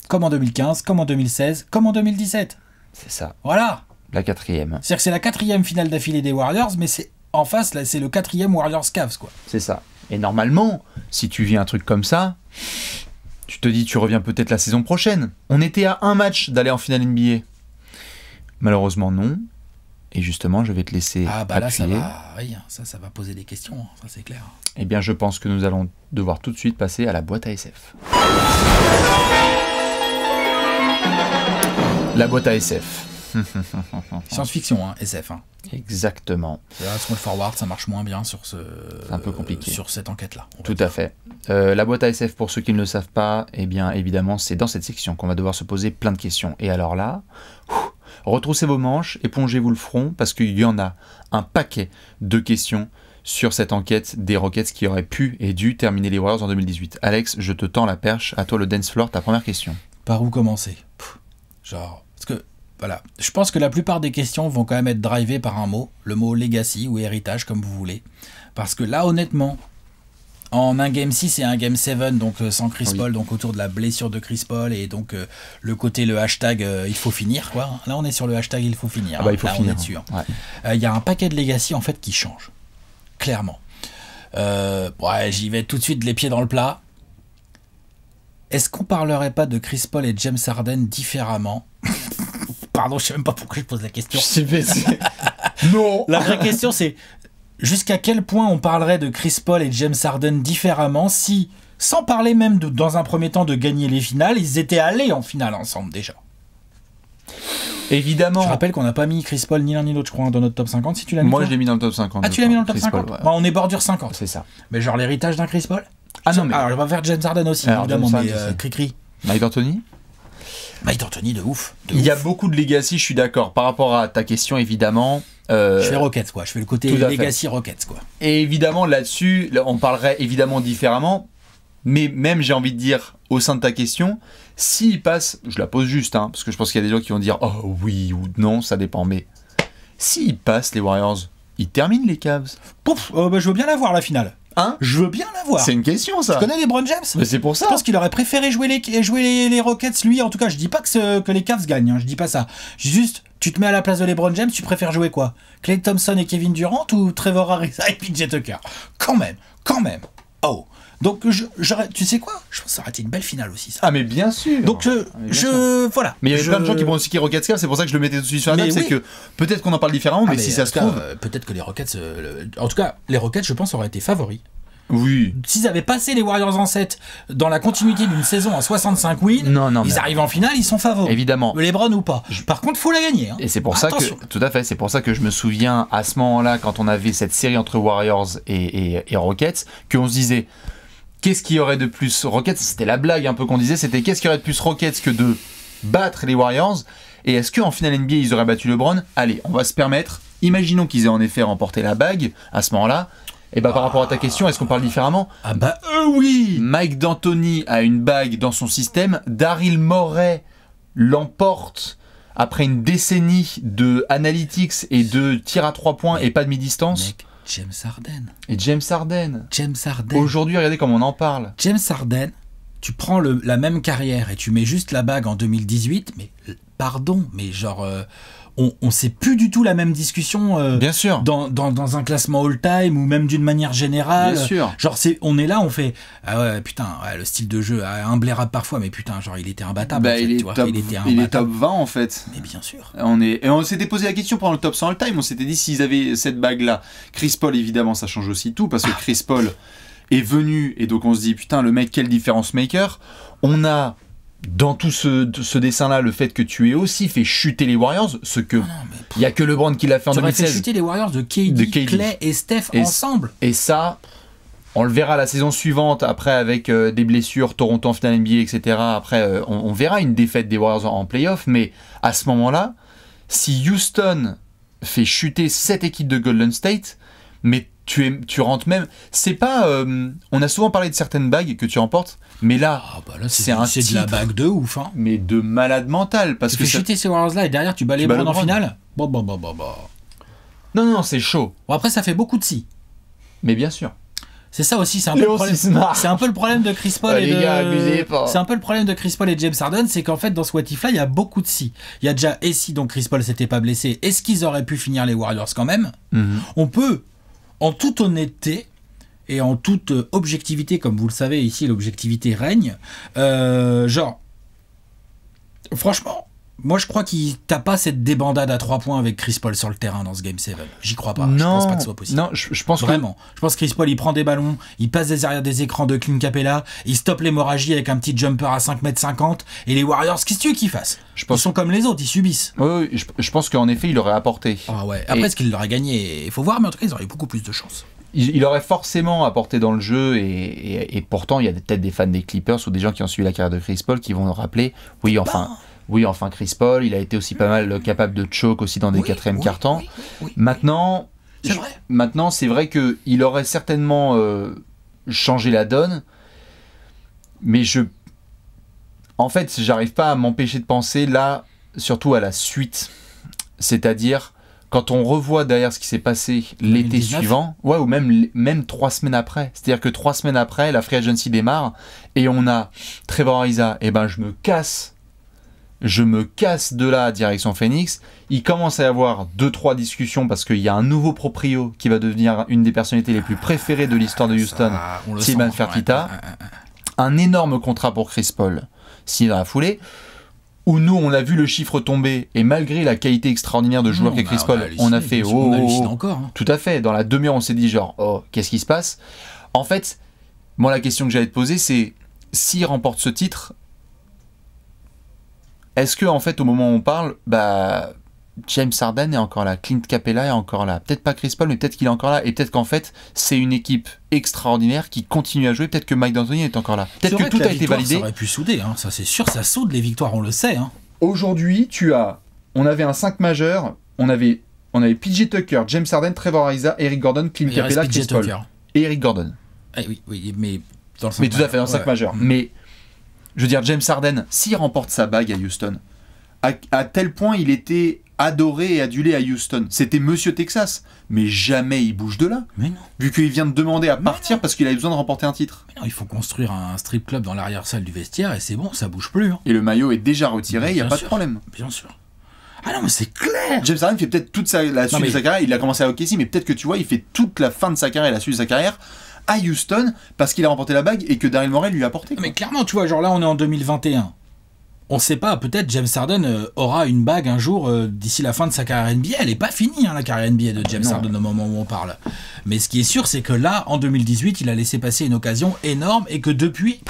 Comme en 2015, comme en 2016, comme en 2017. C'est ça. Voilà. La 4e. C'est-à-dire que c'est la 4e finale d'affilée des Warriors, mais c'est en face, là, c'est le 4e Warriors-Cavs, quoi. C'est ça. Et normalement, si tu vis un truc comme ça, tu te dis tu reviens peut-être la saison prochaine. On était à un match d'aller en finale NBA. Malheureusement, non. Et justement, je vais te laisser là, appuyer. Ça va poser des questions, hein, ça c'est clair. Eh bien, je pense que nous allons devoir tout de suite passer à la boîte à SF. La boîte à SF. Science-fiction, hein, SF. Hein. Exactement. Là, Small Forward, ça marche moins bien sur C'est un peu compliqué. Sur cette enquête-là. Tout à fait. La boîte à SF, pour ceux qui ne le savent pas, eh bien, évidemment, c'est dans cette section qu'on va devoir se poser plein de questions. Et alors là, retroussez vos manches, épongez-vous le front, parce qu'il y en a un paquet de questions sur cette enquête des Rockets qui auraient pu et dû terminer les Warriors en 2018. Alex, je te tends la perche. À toi le dance floor, ta première question. Par où commencer ? Parce que, voilà, je pense que la plupart des questions vont quand même être drivées par un mot, le mot legacy ou héritage, comme vous voulez. Parce que là, honnêtement, en un Game 6 et un Game 7, donc sans Chris Paul, donc autour de la blessure de Chris Paul, et donc le hashtag il faut finir, quoi. Là, on est sur le hashtag il faut finir. Il faut finir. On est dessus. Il y a un paquet de legacy, en fait, qui change. Clairement. J'y vais tout de suite les pieds dans le plat. Est-ce qu'on parlerait pas de Chris Paul et James Harden différemment ? Pardon, je sais même pas pourquoi je pose la question. Non. La vraie question, c'est jusqu'à quel point on parlerait de Chris Paul et James Harden différemment si, sans parler même dans un premier temps de gagner les finales, ils étaient allés en finale ensemble déjà. Évidemment. Je rappelle qu'on n'a pas mis Chris Paul ni l'un ni l'autre, je crois, dans notre top 50. Si tu l'as mis. Moi, je l'ai mis dans le top 50. Ah, tu l'as mis dans le top Chris 50 Paul, ouais. On est bordure 50. C'est ça. Mais genre l'héritage d'un Chris Paul. Non, mais... Alors, je vais faire James Harden aussi, alors, évidemment, James mais Harden, cri-cri. Mike D'Antoni. Mike D'Antoni, de ouf. Il y a beaucoup de legacy, je suis d'accord. Par rapport à ta question, évidemment. Je fais Rockets, quoi. Je fais le côté legacy Rockets, quoi. Et évidemment, là-dessus, on parlerait évidemment différemment. Mais même, j'ai envie de dire, au sein de ta question, s'il passe, je la pose juste, parce que je pense qu'il y a des gens qui vont dire oh oui ou non, ça dépend. Mais s'il passe les Warriors, ils terminent les Cavs. Je veux bien la voir, la finale. Je veux bien la voir. C'est une question, ça. Tu connais LeBron James ? Mais c'est pour ça. Je pense qu'il aurait préféré jouer les Rockets, lui. En tout cas, je dis pas que les Cavs gagnent. Je dis pas ça. Juste, tu te mets à la place de LeBron James, tu préfères jouer quoi ? Klay Thompson et Kevin Durant ou Trevor Ariza et PJ Tucker ? Quand même. Oh. Donc, tu sais quoi ? Je pense que ça aurait été une belle finale aussi, ça. Ah, mais bien sûr. Donc, voilà. Mais il y avait plein de gens qui vont aussi qui Rockets Cavs, c'est pour ça que je le mettais tout de suite sur la table. C'est que peut-être qu'on en parle différemment, mais si ça se trouve. Peut-être que les Rockets. En tout cas, les Rockets, je pense, auraient été favoris. Oui. S'ils avaient passé les Warriors en 7 dans la continuité d'une saison à 65 wins, ils arrivent en finale, ils sont favoris. Évidemment. LeBron ou pas. Par contre, faut la gagner. Et c'est pour ça que, tout à fait, c'est pour ça que je me souviens à ce moment-là, quand on avait cette série entre Warriors et Rockets, qu'on se disait, qu'est-ce qu'il y aurait de plus Rockets, c'était la blague un peu qu'on disait, c'était qu'est-ce qu'il y aurait de plus Rockets que de battre les Warriors, et est-ce qu'en finale NBA, ils auraient battu LeBron ? Allez, on va se permettre, imaginons qu'ils aient en effet remporté la bague, à ce moment-là. Et par rapport à ta question, est-ce qu'on parle différemment ? Oui. Mike D'Antoni a une bague dans son système. Daryl Morey l'emporte après une décennie de analytics et de tir à 3 points et pas de mi-distance. Mec, James Harden. Et James Harden. Genre, aujourd'hui, regardez comment on en parle. James Harden, tu prends la même carrière et tu mets juste la bague en 2018, mais pardon, mais genre... on sait plus du tout la même discussion bien sûr. Dans un classement all-time ou même d'une manière générale. Bien sûr. Genre, on est là, on fait ah ouais, putain, ouais, le style de jeu, imblairable parfois, mais putain, genre, il était imbattable. En fait, il est top 20 en fait. Mais bien sûr. On s'était posé la question pendant le top 100 all-time, on s'était dit s'ils avaient cette bague-là. Chris Paul, évidemment, ça change aussi tout, parce que Chris Paul est venu, et donc on se dit, putain, le mec, quel différence maker. On a dans tout ce dessin-là, le fait que tu aies aussi fait chuter les Warriors, il y a que LeBron qui l'a fait en tu aurais 2016. fait chuter les Warriors de KD, Clay et Steph ensemble. Et ça, on le verra la saison suivante, après avec des blessures, Toronto en finale NBA, etc. Après, on verra une défaite des Warriors en playoff, mais à ce moment-là, si Houston fait chuter cette équipe de Golden State, mais tu rentres même... C'est pas... on a souvent parlé de certaines bagues que tu remportes, mais là, c'est de la bague de ouf. Hein. Mais de malade mental. Parce tu que fais chuter ces Warriors-là et derrière, tu bats les LeBron en finale. Non, c'est chaud. Bon, après, ça fait beaucoup de si. Mais bien sûr. C'est ça aussi, c'est un peu le problème. C'est un peu le problème de Chris Paul c'est un peu le problème de Chris Paul et James Harden, c'est qu'en fait dans ce what if là, il y a beaucoup de si. Il y a déjà et si donc Chris Paul s'était pas blessé, est-ce qu'ils auraient pu finir les Warriors quand même? On peut en toute honnêteté et en toute objectivité, comme vous le savez ici, l'objectivité règne. Franchement, moi je crois qu'il t'a pas cette débandade à 3 points avec Chris Paul sur le terrain dans ce Game 7. J'y crois pas. Non, je pense pas que ce soit possible. Non, je pense vraiment. Je pense que Chris Paul il prend des ballons, il passe derrière des écrans de Clint Capella, il stoppe l'hémorragie avec un petit jumper à 5,50 m et les Warriors, qu'est-ce que tu veux qu'ils fassent? Ils sont comme les autres, ils subissent. Oui, je pense qu'en effet il aurait apporté. Ah ouais. Après, est-ce qu'il l'aurait gagné? Il faut voir, mais en tout cas ils auraient eu beaucoup plus de chance. Il aurait forcément apporté dans le jeu et pourtant il y a peut-être des fans des Clippers ou des gens qui ont suivi la carrière de Chris Paul qui vont rappeler enfin Chris Paul, il a été aussi pas mal capable de choke aussi dans des quatrièmes quart-temps. Maintenant, c'est vrai qu'il aurait certainement changé la donne, mais en fait, j'arrive pas à m'empêcher de penser là, surtout à la suite. C'est-à-dire, quand on revoit derrière ce qui s'est passé l'été suivant, ou même 3 semaines après, c'est-à-dire que 3 semaines après, la free agency démarre, et on a Trevor Ariza, je me casse de là direction Phoenix. Il commence à y avoir 2-3 discussions parce qu'il y a un nouveau proprio qui va devenir une des personnalités les plus préférées de l'histoire de Houston, Sylvain Fertitta. Un énorme contrat pour Chris Paul, signé dans la foulée, où nous on a vu le chiffre tomber et malgré la qualité extraordinaire de joueur qu'est Chris Paul, on a fait tout à fait. Dans la demi-heure on s'est dit qu'est-ce qui se passe? En fait, moi la question que j'allais te poser c'est s'il remporte ce titre, est-ce que en fait au moment où on parle, James Harden est encore là, Clint Capella est encore là, peut-être pas Chris Paul mais peut-être qu'il est encore là et peut-être qu'en fait c'est une équipe extraordinaire qui continue à jouer, peut-être que Mike D'Antoni est encore là, peut-être que tout a été validé. Ça aurait pu souder, hein. Ça c'est sûr, ça soude les victoires, on le sait. Hein. Aujourd'hui on avait un 5 majeur, on avait PJ Tucker, James Harden, Trevor Ariza, Eric Gordon, Clint Capella, Chris Paul et Eric Gordon. Oui, mais dans le 5 mais tout à fait dans le 5 majeur. Mais je veux dire, James Harden, s'il remporte sa bague à Houston, à tel point il était adoré et adulé à Houston. C'était Monsieur Texas. Mais jamais il bouge de là. Mais non. Vu qu'il vient de demander à partir parce qu'il avait besoin de remporter un titre. Mais non, il faut construire un strip club dans l'arrière-salle du vestiaire et c'est bon, ça bouge plus. Hein. Et le maillot est déjà retiré, il n'y a pas de problème. Bien sûr. Ah non, mais c'est clair. James Harden fait peut-être toute la suite de sa carrière. Il a commencé à OKC, mais peut-être que tu vois, il fait toute la fin de sa carrière et la suite de sa carrière à Houston parce qu'il a remporté la bague et que Daryl Morey lui a apporté. Mais clairement, tu vois, genre là, on est en 2021. On sait pas, peut-être James Harden aura une bague un jour d'ici la fin de sa carrière NBA. Elle est pas finie, la carrière NBA de James Harden au moment où on parle. Mais ce qui est sûr, c'est que là, en 2018, il a laissé passer une occasion énorme et que depuis,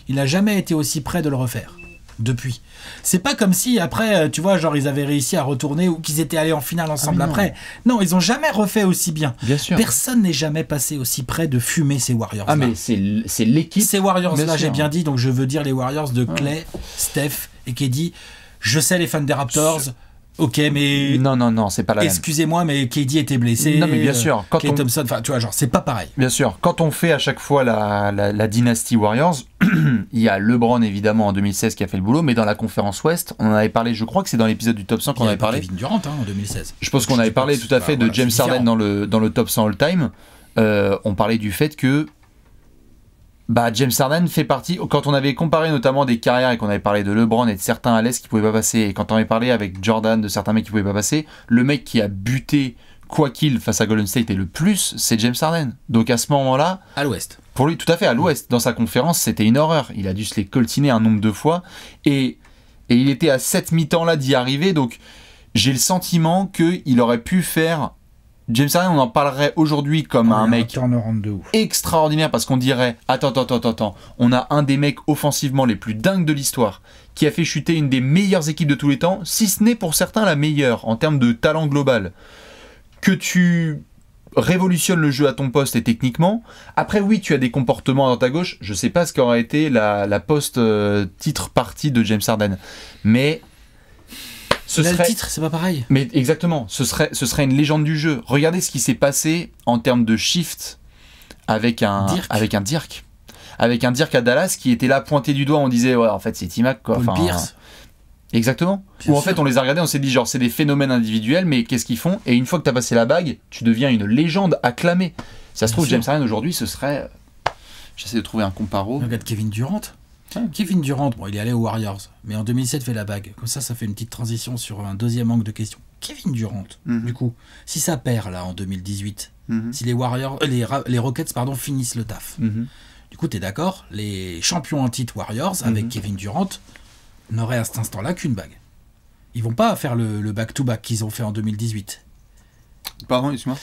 il n'a jamais été aussi près de le refaire. Depuis. C'est pas comme si après, tu vois, genre ils avaient réussi à retourner ou qu'ils étaient allés en finale ensemble après. Non, ils ont jamais refait aussi bien. Bien sûr. Personne n'est jamais passé aussi près de fumer ces Warriors. Ah mais c'est l'équipe. Ces Warriors là, j'ai bien dit, donc je veux dire les Warriors de Clay, Steph et KD. Je sais les fans des Raptors. Ok, mais non, c'est pas la même. Excusez-moi, mais KD était blessé. Non, mais bien sûr. Clay Thompson, enfin, tu vois, genre, c'est pas pareil. Bien sûr. Quand on fait à chaque fois la dynastie Warriors, il y a LeBron évidemment en 2016 qui a fait le boulot, mais dans la conférence Ouest, on en avait parlé. Je crois que c'est dans l'épisode du top 100 qu'on avait parlé. Kevin Durant en 2016. Je pense qu'on avait parlé tout à fait de James Harden dans le top 100 all-time. On parlait du fait que James Harden fait partie, quand on avait comparé notamment des carrières et qu'on avait parlé de LeBron et de certains à l'Est qui pouvaient pas passer, et quand on avait parlé avec Jordan de certains mecs qui pouvaient pas passer, le mec qui a buté quoi qu'il face à Golden State et le plus, c'est James Harden. Donc à ce moment-là, à l'Ouest. Pour lui, tout à fait, à l'Ouest. Dans sa conférence, c'était une horreur. Il a dû se les coltiner un nombre de fois et il était à cette mi-temps-là d'y arriver, donc j'ai le sentiment qu'il aurait pu faire... James Harden, on en parlerait aujourd'hui comme un mec extraordinaire parce qu'on dirait attends, on a un des mecs offensivement les plus dingues de l'histoire qui a fait chuter une des meilleures équipes de tous les temps, si ce n'est pour certains la meilleure en termes de talent global, que tu révolutionnes le jeu à ton poste et techniquement. Après, oui, tu as des comportements à droite à gauche. Je sais pas ce qu'aurait été la post-titre partie de James Harden, mais ce serait le titre, c'est pas pareil. Mais exactement, ce serait une légende du jeu. Regardez ce qui s'est passé en termes de shift avec un Dirk. Avec un Dirk à Dallas qui était là pointé du doigt, on disait ouais, en fait c'est T-Mac quoi. Paul Pierce. Exactement. Ou en fait on les a regardés, on s'est dit genre c'est des phénomènes individuels, mais qu'est-ce qu'ils font? Et une fois que t'as passé la bague, tu deviens une légende acclamée. Si ça se trouve James Harden aujourd'hui, ce serait. J'essaie de trouver un comparo. Regarde Kevin Durant. Kevin Durant, bon, il est allé aux Warriors, mais en 2007 fait la bague. Comme ça fait une petite transition sur un deuxième angle de question. Kevin Durant, du coup, si ça perd là en 2018, si les Warriors, les Rockets finissent le taf, du coup, t'es d'accord, les champions en titre Warriors avec Kevin Durant n'auraient à cet instant-là qu'une bague. Ils vont pas faire le back-to-back qu'ils ont fait en 2018. Pardon, excuse-moi.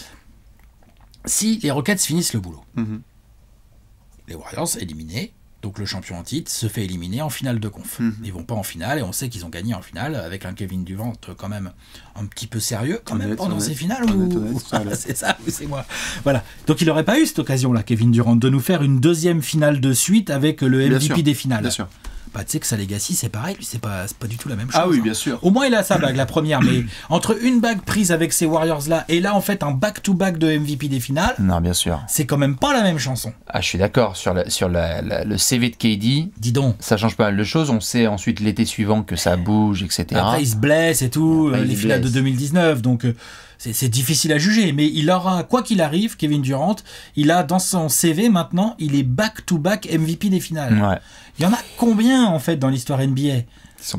Si les Rockets finissent le boulot, les Warriors éliminés. Donc le champion en titre se fait éliminer en finale de conf. Ils vont pas en finale et on sait qu'ils ont gagné en finale avec un Kevin Durant quand même un petit peu sérieux quand même pendant ces finales. C'est ça, c'est moi. Voilà. Donc il n'aurait pas eu cette occasion-là, Kevin Durant, de nous faire une deuxième finale de suite avec le MVP des finales. Bien sûr. Bah, tu sais que sa legacy, c'est pareil, lui, c'est pas du tout la même chose. Ah oui, bien sûr. Au moins, il a sa bague, la première, mais entre une bague prise avec ces Warriors-là et là, en fait, un back-to-back de MVP des finales, non, bien sûr. C'est quand même pas la même chanson. Ah, je suis d'accord. Sur le CV de KD, dis donc, ça change pas mal de choses. On sait ensuite l'été suivant que ça bouge, etc. Après, il se blesse et tout, les finales de 2019, donc... C'est difficile à juger, mais il aura, quoi qu'il arrive, Kevin Durant, il a dans son CV maintenant, il est back-to-back MVP des finales. Ouais. Il y en a combien en fait dans l'histoire NBA?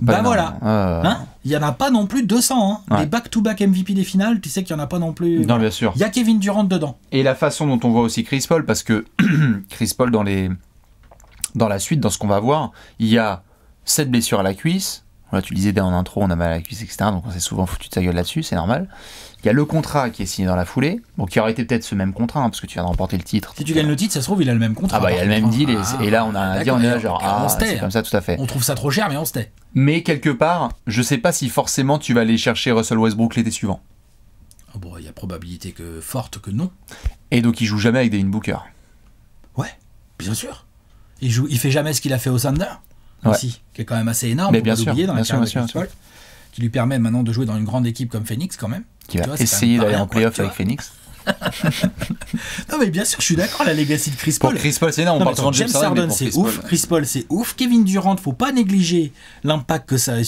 Bah voilà, il y en a pas non plus 200. Hein. Les back-to-back MVP des finales, tu sais qu'il y en a pas non plus. Non, bien sûr. Il y a Kevin Durant dedans. Et la façon dont on voit aussi Chris Paul, parce que Chris Paul dans la suite, dans ce qu'on va voir, il y a cette blessure à la cuisse. Voilà, tu le disais en intro, on a mal à la cuisse, etc. Donc on s'est souvent foutu de sa gueule là-dessus, c'est normal. Il y a le contrat qui est signé dans la foulée, donc qui aurait été peut-être ce même contrat, parce que tu viens de remporter le titre. Si tu gagnes le titre, ça se trouve, il a le même contrat. Ah bah il y a le même deal, et là on a dit, on est là genre, c'est comme ça, tout à fait. On trouve ça trop cher, mais on se tait. Mais quelque part, je sais pas si forcément tu vas aller chercher Russell Westbrook l'été suivant. Oh bon, il y a probabilité forte que non. Et donc il joue jamais avec Devin Booker. Ouais, bien sûr. Il fait jamais ce qu'il a fait au Thunder. Aussi, qui est quand même assez énorme, mais bien sûr, dans la carrière de Chris Paul, qui lui permet maintenant de jouer dans une grande équipe comme Phoenix quand même. Qui va essayer d'aller en playoff avec Phoenix. Non mais bien sûr, je suis d'accord, la legacy de Chris Paul. Pour Chris Paul, c'est énorme, on parle de James Harden, c'est ouf, Chris Paul, c'est ouf, Kevin Durant, faut pas négliger l'impact que ça a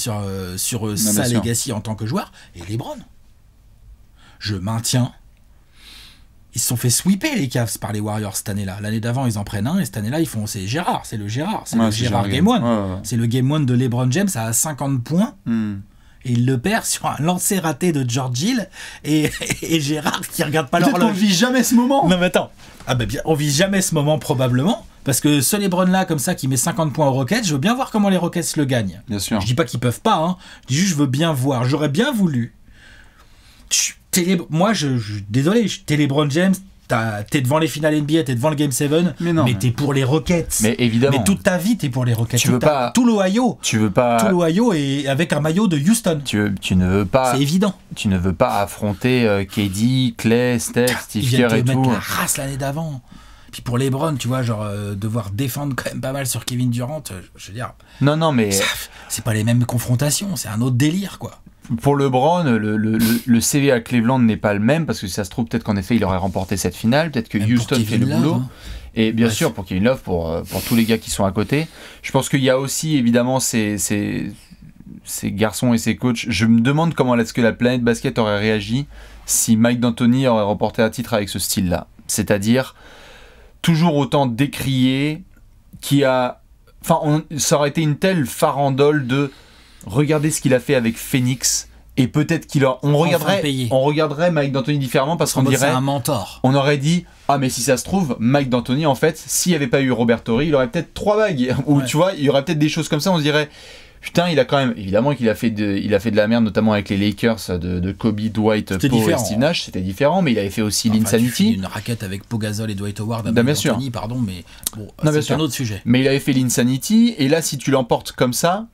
sur sa legacy en tant que joueur, et LeBron. Je maintiens. Ils se sont fait sweeper les Cavs par les Warriors cette année-là. L'année d'avant, ils en prennent un et cette année-là, ils font c'est le Gérard Game 1. C'est le Game 1 de LeBron James à 50 points. Et il le perd sur un lancer raté de George Hill et Gérard qui regarde pas l'horloge. On vit jamais ce moment. Non mais attends. Ah bah bien, on vit jamais ce moment probablement parce que ce LeBron là comme ça qui met 50 points aux Rockets, je veux bien voir comment les Rockets le gagnent. Bien sûr. Je dis pas qu'ils peuvent pas, hein. Je dis juste je veux bien voir. J'aurais bien voulu. Moi, désolé, t'es LeBron James, t'es devant les finales NBA, t'es devant le Game 7, mais t'es pour les Rockets. Mais évidemment. Mais toute ta vie, t'es pour les Rockets. Tu veux pas. Tout l'Ohio. Tu veux pas. Tout l'Ohio et avec un maillot de Houston. Tu ne veux pas. C'est évident. Tu ne veux pas affronter KD, Clay, Steph, Steve Kerr et tout. Ils viennent te mettre la race l'année d'avant. Puis pour LeBron, tu vois, genre devoir défendre quand même pas mal sur Kevin Durant, je veux dire. Non, mais. C'est pas les mêmes confrontations, c'est un autre délire, quoi. Pour LeBron, le CV à Cleveland n'est pas le même parce que si ça se trouve peut-être qu'en effet il aurait remporté cette finale, peut-être que même Houston fait le boulot. Hein. Et bien sûr pour Kevin Love, pour tous les gars qui sont à côté. Je pense qu'il y a aussi évidemment ces garçons et ces coachs. Je me demande comment est-ce que la planète basket aurait réagi si Mike D'Antoni aurait remporté un titre avec ce style-là. C'est-à-dire toujours autant décrié, ça aurait été une telle farandole de regardez ce qu'il a fait avec Phoenix et peut-être on regarderait Mike D'Antoni différemment parce qu'on dirait c'est un mentor. On aurait dit mais si ça se trouve Mike D'Antoni en fait s'il n'y avait pas eu Robert Torrey il aurait peut-être 3 bagues ou tu vois il y aurait peut-être des choses comme ça, on se dirait putain il a quand même évidemment qu'il a fait de la merde notamment avec les Lakers de Kobe, Dwight, Pau et Steve Nash, c'était différent, mais il avait fait aussi l'Insanity, une raquette avec Pau Gasol et Dwight Howard bien sûr. Pardon mais bon, c'est un autre sujet, mais il avait fait l'Insanity et là si tu l'emportes comme ça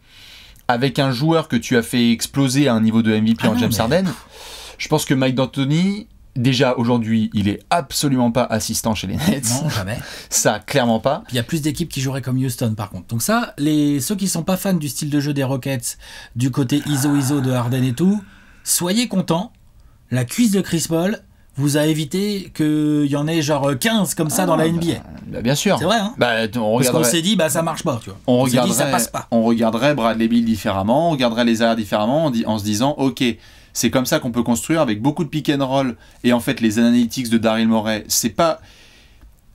avec un joueur que tu as fait exploser à un niveau de MVP en James Harden, je pense que Mike D'Antoni, déjà aujourd'hui, il est absolument pas assistant chez les Nets. Non, jamais. Ça, clairement pas. Il y a plus d'équipes qui joueraient comme Houston, par contre. Donc ça, ceux qui sont pas fans du style de jeu des Rockets, du côté ISO de Harden et tout, soyez contents. La cuisse de Chris Paul vous a évité qu'il y en ait genre 15 comme ça dans la NBA. Bah, bien sûr. C'est vrai, hein. Parce qu'on s'est dit, ça marche pas, tu vois. On s'est dit, ça passe pas. On regarderait Bradley Beal différemment, on regarderait les arrières différemment en se disant, ok, c'est comme ça qu'on peut construire avec beaucoup de pick and roll. Et en fait, les analytics de Daryl Morey, c'est pas...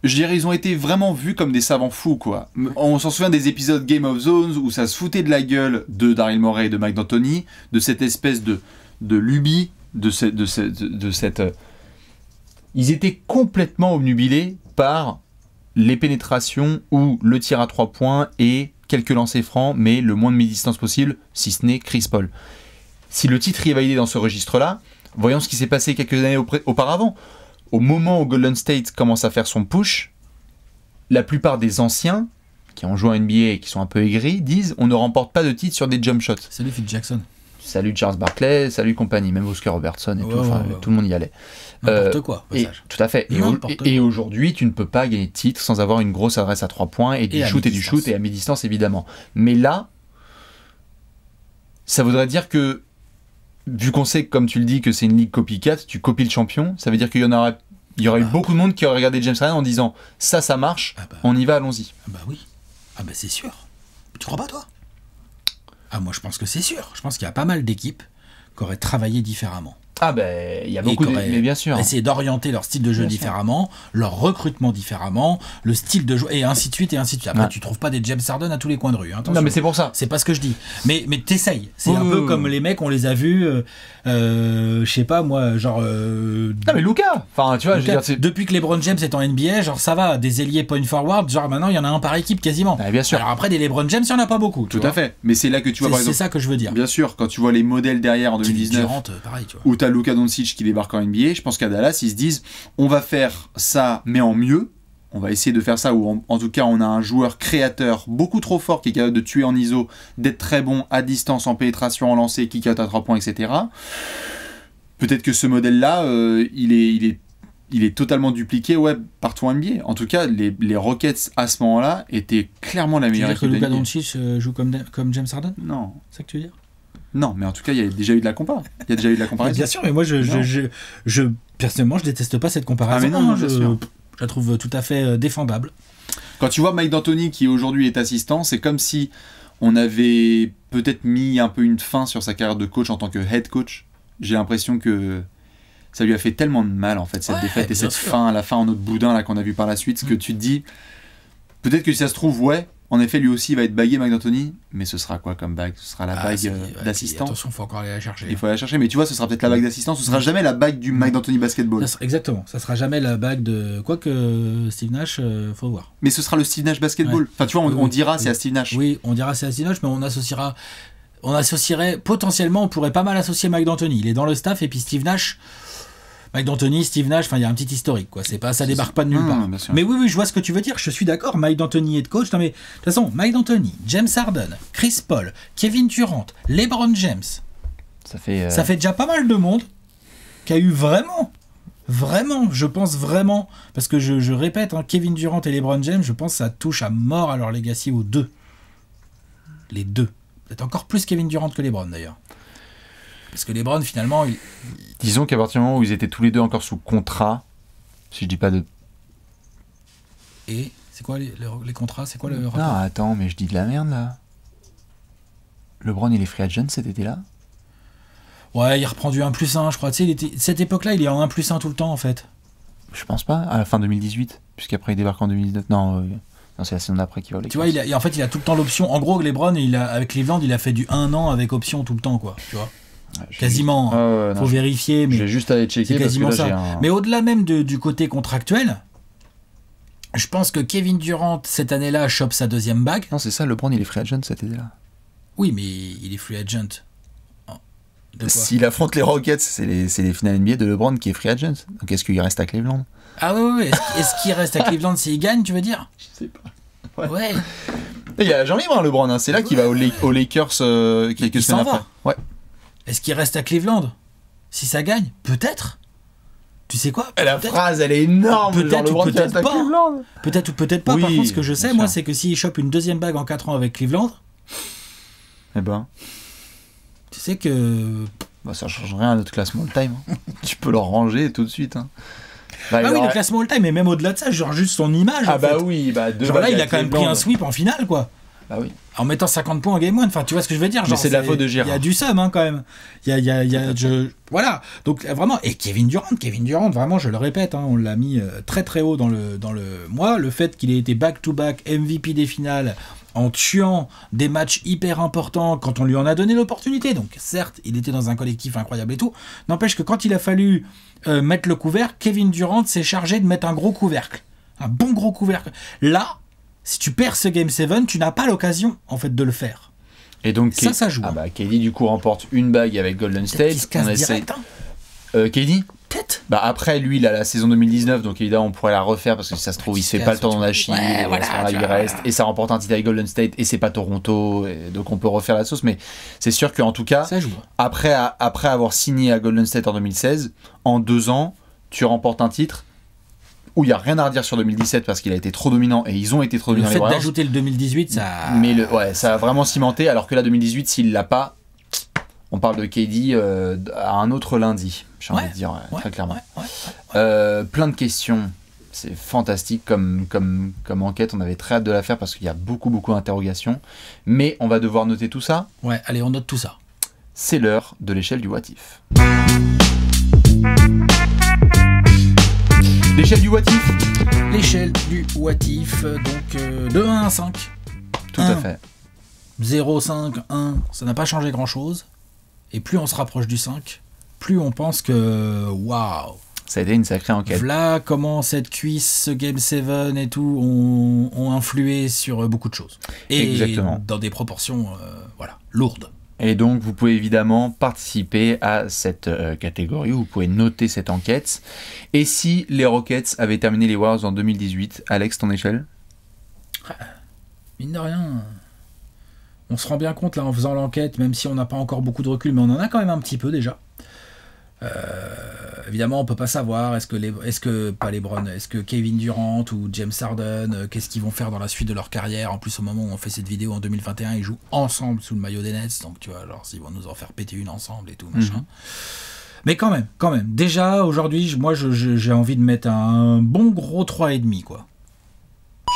Je dirais, ils ont été vraiment vus comme des savants fous, quoi. On s'en souvient des épisodes Game of Zones où ça se foutait de la gueule de Daryl Morey et de Mike D'Antoni, de cette espèce de lubie, de cette... Ils étaient complètement obnubilés par les pénétrations ou le tir à 3 points et quelques lancers francs, mais le moins de mi-distance possible, si ce n'est Chris Paul. Si le titre y validait dans ce registre-là, voyons ce qui s'est passé quelques années auparavant. Au moment où Golden State commence à faire son push, la plupart des anciens qui ont joué en NBA et qui sont un peu aigris disent on ne remporte pas de titre sur des jump shots. Salut Phil Jackson. Salut Charles Barkley, salut compagnie, même Oscar Robertson et tout le monde y allait. N'importe quoi, passage. Tout à fait. Et aujourd'hui, tu ne peux pas gagner de titre sans avoir une grosse adresse à 3 points et du shoot et à mi-distance évidemment. Mais là, ça voudrait dire que, vu qu'on sait, comme tu le dis, que c'est une ligue copycat, tu copies le champion, ça veut dire qu'il y aurait eu beaucoup de monde qui aurait regardé James Harden en disant ça marche, on y va, allons-y. Oui. C'est sûr. Tu crois pas, toi ? Moi je pense que c'est sûr. Je pense qu'il y a pas mal d'équipes qui auraient travaillé différemment. Il y a beaucoup mais bien sûr. Essayer d'orienter leur style de jeu différemment, leur recrutement différemment, le style de jeu, et ainsi de suite, et ainsi de suite. Après, tu trouves pas des James Harden à tous les coins de rue. Attention. Non, mais c'est pour ça. C'est pas ce que je dis. Mais t'essayes. C'est un peu comme les mecs, on les a vus, je sais pas, moi, genre... Non, mais Luka. Enfin, tu vois, Luka, je veux dire, depuis que LeBron James est en NBA, genre ça va, des ailiers point forward, genre maintenant, il y en a un par équipe quasiment. Bien sûr. Alors après, des LeBron James, il y en a pas beaucoup. Tout à fait. Mais c'est là que tu vois, par exemple... C'est ça que je veux dire. Bien sûr, quand tu vois les modèles derrière en 2019, pareil, tu vois. où t'as Luka Doncic qui débarque en NBA, je pense qu'à Dallas, ils se disent on va faire ça, mais en mieux. On va essayer de faire ça, où en tout cas, on a un joueur créateur beaucoup trop fort qui est capable de tuer en ISO, d'être très bon à distance, en pénétration, en lancer, kick-out à 3 points, etc. Peut-être que ce modèle-là, il est totalement dupliqué partout en NBA. En tout cas, les Rockets, à ce moment-là, étaient clairement la meilleure équipe de NBA. Tu veux dire que Luka Doncic joue comme James Harden ? Non. C'est ça que tu veux dire ? Non, mais en tout cas, il y a déjà eu de la comparaison. Bien sûr, mais moi, personnellement, je déteste pas cette comparaison. Mais non, je la trouve tout à fait défendable. Quand tu vois Mike D'Antoni, qui aujourd'hui est assistant, c'est comme si on avait peut-être mis un peu une fin sur sa carrière de coach en tant que head coach. J'ai l'impression que ça lui a fait tellement de mal, en fait, cette défaite et cette fin à la fin en autre boudin là qu'on a vu par la suite, que tu te dis, peut-être que si ça se trouve, en effet, lui aussi va être bagué, Mike D'Antoni, mais ce sera quoi comme bague ? Ce sera la bague d'assistant. Attention, il faut encore aller la chercher. Il faut aller la chercher, mais tu vois, ce sera peut-être la bague d'assistant, ce sera jamais la bague du Mike D'Antoni basketball. Exactement, ça sera jamais la bague de... Quoique Steve Nash, faut voir. Mais ce sera le Steve Nash basketball. Enfin, tu vois, on dira c'est à Steve Nash. Oui, on dira c'est à Steve Nash, mais on associerait, potentiellement, on pourrait pas mal associer Mike D'Antoni. Il est dans le staff, et puis Steve Nash... Mike D'Antoni, Steve Nash, il y a un petit historique, quoi. Ça débarque pas de nulle part. Mais oui, je vois ce que tu veux dire. Je suis d'accord. Mike D'Antoni est coach. Non, mais de toute façon, Mike D'Antoni, James Harden, Chris Paul, Kevin Durant, LeBron James. Ça fait déjà pas mal de monde qui a eu vraiment, je pense vraiment, parce que je répète, Kevin Durant et LeBron James, je pense que ça touche à mort à leur legacy aux deux. Les deux. Peut-être encore plus Kevin Durant que LeBron d'ailleurs. Parce que LeBron, finalement... Disons qu'à partir du moment où ils étaient tous les deux encore sous contrat, si je dis pas de... Et c'est quoi les contrats ? C'est quoi le rapport ? Non, attends, mais je dis de la merde, là. LeBron, il est free agent cet été-là ? Ouais, il reprend du 1+1, je crois. Tu sais, cette époque-là, il est en 1+1 tout le temps, en fait. Je pense pas, à la fin 2018, puisqu'après il débarque en 2019. Non, c'est la saison d'après qu'il va. Tu vois, il a tout le temps l'option. En gros, LeBron, avec Cleveland, il a fait du 1 an avec option tout le temps, quoi. Tu vois. Quasiment, faut vérifier, mais j'ai juste à aller checker, c'est quasiment parce que là, ça. Mais au-delà même du côté contractuel, je pense que Kevin Durant cette année-là chope sa deuxième bague. Non, c'est ça, LeBron il est free agent cet été-là. Oui, mais il est free agent. S'il affronte les Rockets, c'est les finales NBA de LeBron qui est free agent. Donc est-ce qu'il reste à Cleveland ? Ah oui. Est-ce qu'il reste à Cleveland s'il gagne, tu veux dire ? Je sais pas. Ouais. Il y a l'agent libre, hein, LeBron. Hein. C'est là qu'il va aux Lakers quelques Il semaines s'en va. après. Ouais. Est-ce qu'il reste à Cleveland? Si ça gagne, peut-être. Tu sais quoi? La Peut-être. phrase, elle est énorme. Peut-être genre ou LeBron qui peut-être reste à pas. Cleveland. Peut-être ou peut-être pas. Oui, Par contre, ce que je sais, bien moi, sûr. c'est que s'il chope une deuxième bague en 4 ans avec Cleveland, Eh ben, tu sais que. bah, ça change rien à notre classement all-time. Hein. Tu peux le ranger tout de suite. Hein. Bah, Ah il oui, aurait- le classement all-time, mais même au-delà de ça, genre juste son image. Ah en bah fait. oui, bah deux Genre là, bagues il a avec quand même pris Cleveland. un sweep en finale, quoi. Bah oui. En mettant 50 points en game 1, enfin, tu vois ce que je veux dire? Genre, c'est de la faute de Girard. Il y a du seum, hein, quand même. Voilà. Donc, vraiment. Et Kevin Durant, vraiment, je le répète, hein, on l'a mis très très haut dans le. Moi, le fait qu'il ait été back-to-back MVP des finales, en tuant des matchs hyper importants quand on lui en a donné l'opportunité. Donc, certes, il était dans un collectif incroyable et tout. N'empêche que quand il a fallu mettre le couvercle, Kevin Durant s'est chargé de mettre un gros couvercle. Un bon gros couvercle. Là, si tu perds ce Game 7, tu n'as pas l'occasion, en fait, de le faire. Et donc, Ça joue. Ah bah, KD, du coup, remporte une bague avec Golden Peut-être State. qu'il se casse direct, hein. KD Peut-être. Bah après, lui, il a la saison 2019, donc évidemment, on pourrait la refaire parce que si ça se trouve, il se fait pas le temps dans Achille, Ouais, et voilà, à ce moment-là, tu il vois. reste, et ça remporte un titre avec Golden State, et c'est pas Toronto, et donc on peut refaire la sauce, mais c'est sûr qu'en tout cas, Ça joue. après avoir signé à Golden State en 2016, en 2 ans, tu remportes un titre où il n'y a rien à redire sur 2017 parce qu'il a été trop dominant, et ils ont été trop Le dominants, les fait Warriors. d'ajouter le 2018, ça. Mais ça a vraiment cimenté, alors que là, 2018, s'il l'a pas, on parle de KD à un autre lundi, j'ai envie de dire, très clairement. Plein de questions, c'est fantastique comme enquête, on avait très hâte de la faire parce qu'il y a beaucoup d'interrogations, mais on va devoir noter tout ça, Ouais, allez, on note tout ça. c'est l'heure de l'échelle du what if. L'échelle du what if. L'échelle du what if, donc de 1 à 5. Tout à fait. 0, 5, 1, ça n'a pas changé grand-chose. Et plus on se rapproche du 5, plus on pense que waouh, Ça a été une sacrée enquête. voilà comment cette cuisse, ce Game 7 et tout ont influé sur beaucoup de choses. Et Exactement. dans des proportions lourdes. Et donc, vous pouvez évidemment participer à cette catégorie, vous pouvez noter cette enquête. Et si les Rockets avaient terminé les Warriors en 2018, Alex, ton échelle? Mine de rien, on se rend bien compte là en faisant l'enquête, même si on n'a pas encore beaucoup de recul, mais on en a quand même un petit peu déjà. Évidemment, on peut pas savoir est-ce que Kevin Durant ou James Harden, qu'est-ce qu'ils vont faire dans la suite de leur carrière. En plus, au moment où on fait cette vidéo en 2021, ils jouent ensemble sous le maillot des Nets, donc tu vois, alors s'ils vont nous en faire péter une ensemble et tout machin. Mais quand même, déjà aujourd'hui, moi j'ai envie de mettre un bon gros 3,5 quoi.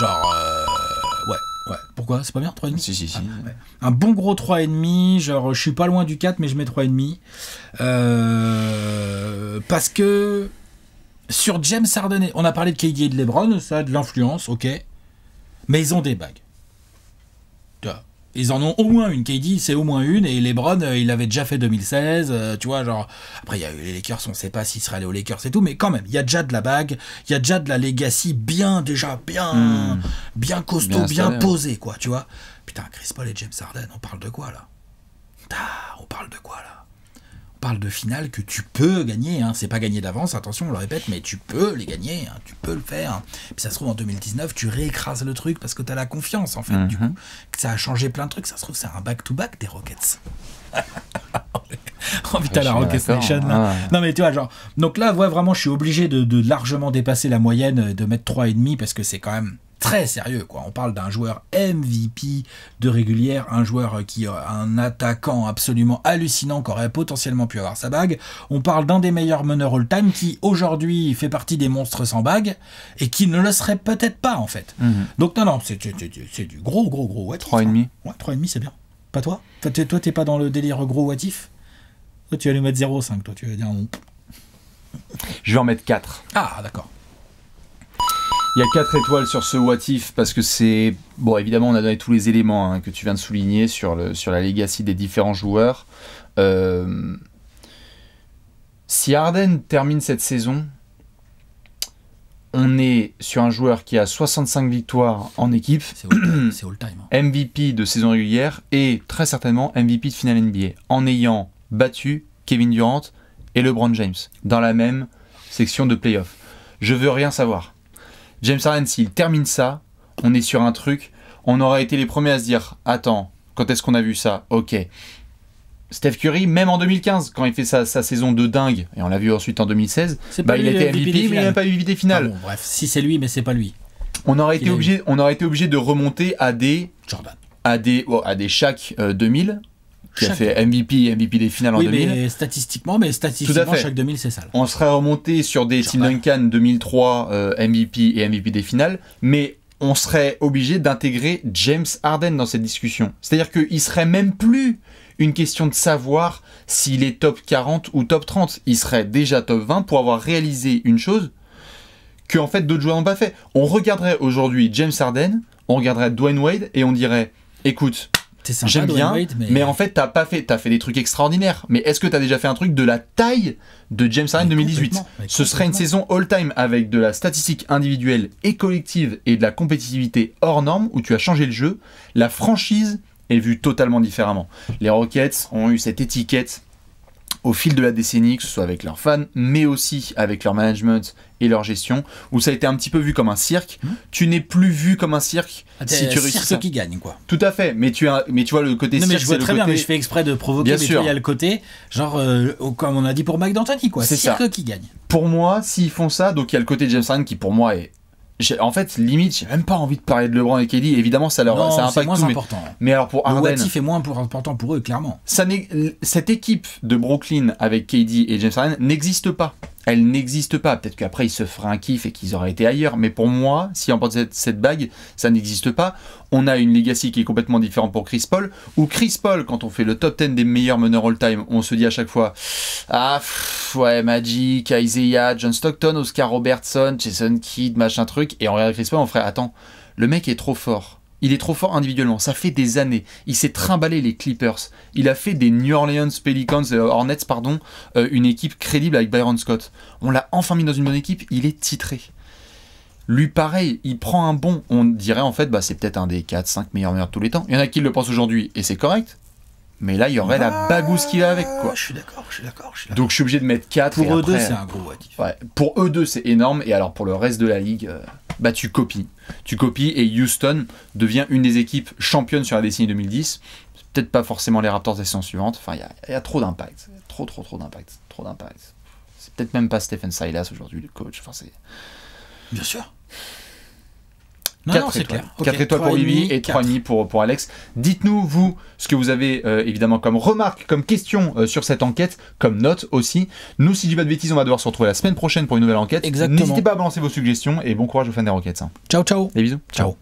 Genre ouais. Pourquoi? C'est pas bien 3,5? Si. Ouais. Un bon gros 3,5, genre je suis pas loin du 4 mais je mets 3,5. Parce que sur James Harden, on a parlé de KD et de LeBron, ça a de l'influence, ok. Mais ils ont des bagues. Tu vois, ils en ont au moins une. KD, c'est au moins une. Et LeBron, il avait déjà fait 2016. Tu vois, genre. Après, il y a eu les Lakers, on sait pas s'il serait allé aux Lakers et tout. Mais quand même, il y a déjà de la bague. Il y a déjà de la legacy bien costaud, bien posée, quoi. Tu vois. Putain, Chris Paul et James Harden, on parle de quoi, là? On parle de quoi, là? On parle de finale que tu peux gagner. Hein. C'est pas gagné d'avance, attention, on le répète, mais tu peux les gagner. Hein. Tu peux le faire. Puis ça se trouve, en 2019, tu réécrases le truc parce que t'as la confiance, en fait. Du coup, ça a changé plein de trucs. Ça se trouve, c'est un back-to-back des Rockets. Oh putain, la Rockets Nation, là. Ah. Non, mais tu vois, genre. Donc là, ouais, vraiment, je suis obligé de largement dépasser la moyenne, de mettre 3,5 parce que c'est quand même très sérieux, quoi. On parle d'un joueur MVP de régulière, un joueur qui a un attaquant absolument hallucinant qui aurait potentiellement pu avoir sa bague. On parle d'un des meilleurs meneurs all-time qui aujourd'hui fait partie des monstres sans bague et qui ne le serait peut-être pas, en fait. Donc non, c'est du gros what if. 3,5. Hein. Ouais, 3,5 c'est bien. Pas toi? Toi, t'es pas dans le délire gros what if? Toi, tu vas lui mettre 0,5, toi, tu vas dire non. Je vais en mettre 4. Ah, d'accord. Il y a 4 étoiles sur ce what if parce que c'est... Bon, évidemment, on a donné tous les éléments que tu viens de souligner sur la legacy des différents joueurs. Si Harden termine cette saison, on est sur un joueur qui a 65 victoires en équipe, C'est all-time. Hein. MVP de saison régulière et très certainement MVP de finale NBA, en ayant battu Kevin Durant et LeBron James dans la même section de playoff. Je veux rien savoir. James Harden, s'il termine ça, on est sur un truc, on aurait été les premiers à se dire attends, quand est-ce qu'on a vu ça? Ok. Steph Curry, même en 2015, quand il fait sa saison de dingue, et on l'a vu ensuite en 2016, il a été MVP, mais il n'a pas eu MVP finale. Bon, bref, si c'est lui, mais c'est pas lui. On aurait été obligé de remonter à des Jordan. À des Shaq 2000, qui a fait MVP des finales en 2000. Mais statistiquement, chaque 2000, c'est sale. On serait remonté sur des Tim Duncan 2003 MVP et MVP des finales, mais on serait obligé d'intégrer James Harden dans cette discussion. C'est-à-dire qu'il serait même plus une question de savoir s'il est top 40 ou top 30. Il serait déjà top 20 pour avoir réalisé une chose que en fait d'autres joueurs n'ont pas fait. On regarderait aujourd'hui James Harden, on regarderait Dwayne Wade et on dirait écoute, sympa, j'aime bien, Wade, mais en fait t'as fait des trucs extraordinaires. Mais est-ce que t'as déjà fait un truc de la taille de James Harden 2018 ? Ce serait une saison all-time avec de la statistique individuelle et collective et de la compétitivité hors norme où tu as changé le jeu. La franchise est vue totalement différemment. Les Rockets ont eu cette étiquette au fil de la décennie, que ce soit avec leurs fans, mais aussi avec leur management et leur gestion, où ça a été un petit peu vu comme un cirque. Tu n'es plus vu comme un cirque si tu réussis. Cirque qui gagne, quoi. Tout à fait, mais tu vois le côté cirque. Mais je vois très bien, mais je fais exprès de provoquer, bien mais sûr. il y a le côté, genre, comme on a dit pour Mike D'Antoni, quoi. C'est cirque ça. Qui gagne. Pour moi, s'ils font ça, donc il y a le côté James Harden qui pour moi est... En fait, limite, j'ai même pas envie de parler de LeBron et KD. Évidemment, ça impacte moins tout. Important. Mais alors pour Harden, le what if est moins important pour eux, clairement. Cette équipe de Brooklyn avec KD et James Harden n'existe pas. Elle n'existe pas. Peut-être qu'après, ils se feraient un kiff et qu'ils auraient été ailleurs. Mais pour moi, si on porte cette bague, ça n'existe pas. On a une legacy qui est complètement différente pour Chris Paul. Où Chris Paul, quand on fait le top 10 des meilleurs meneurs all-time, on se dit à chaque fois ouais, Magic, Isaiah, John Stockton, Oscar Robertson, Jason Kidd, machin truc. Et on regarde Chris Paul, on ferait attends, le mec est trop fort. Il est trop fort individuellement, ça fait des années. Il s'est trimballé les Clippers. Il a fait des New Orleans Pelicans, Hornets, une équipe crédible avec Byron Scott. On l'a enfin mis dans une bonne équipe, il est titré. Lui, pareil, il prend un bon. On dirait en fait, c'est peut-être un des 4-5 meilleurs meneurs de tous les temps. Il y en a qui le pensent aujourd'hui, et c'est correct. Mais là, il y aurait la bagousse qui va avec, quoi. Je suis d'accord. Donc je suis obligé de mettre 4. Pour eux deux, c'est un gros what if. Ouais, pour eux deux, c'est énorme. Et alors pour le reste de la ligue, tu copies. Tu copies et Houston devient une des équipes championnes sur la décennie 2010. C'est peut-être pas forcément les Raptors des saisons suivantes. Enfin, il y a trop d'impact. Trop d'impact. C'est peut-être même pas Stephen Silas aujourd'hui, le coach. Enfin, c'est... Bien sûr. 4 c'est étoiles. clair. 4 étoiles pour Bibi et 3,5 pour Alex. Dites-nous, vous, ce que vous avez évidemment comme remarque, comme question sur cette enquête, comme note aussi. Nous, si je dis pas de bêtises, on va devoir se retrouver la semaine prochaine pour une nouvelle enquête. Exactement. N'hésitez pas à balancer vos suggestions et bon courage aux fans des Rockets. Ciao. Des bisous. Ciao.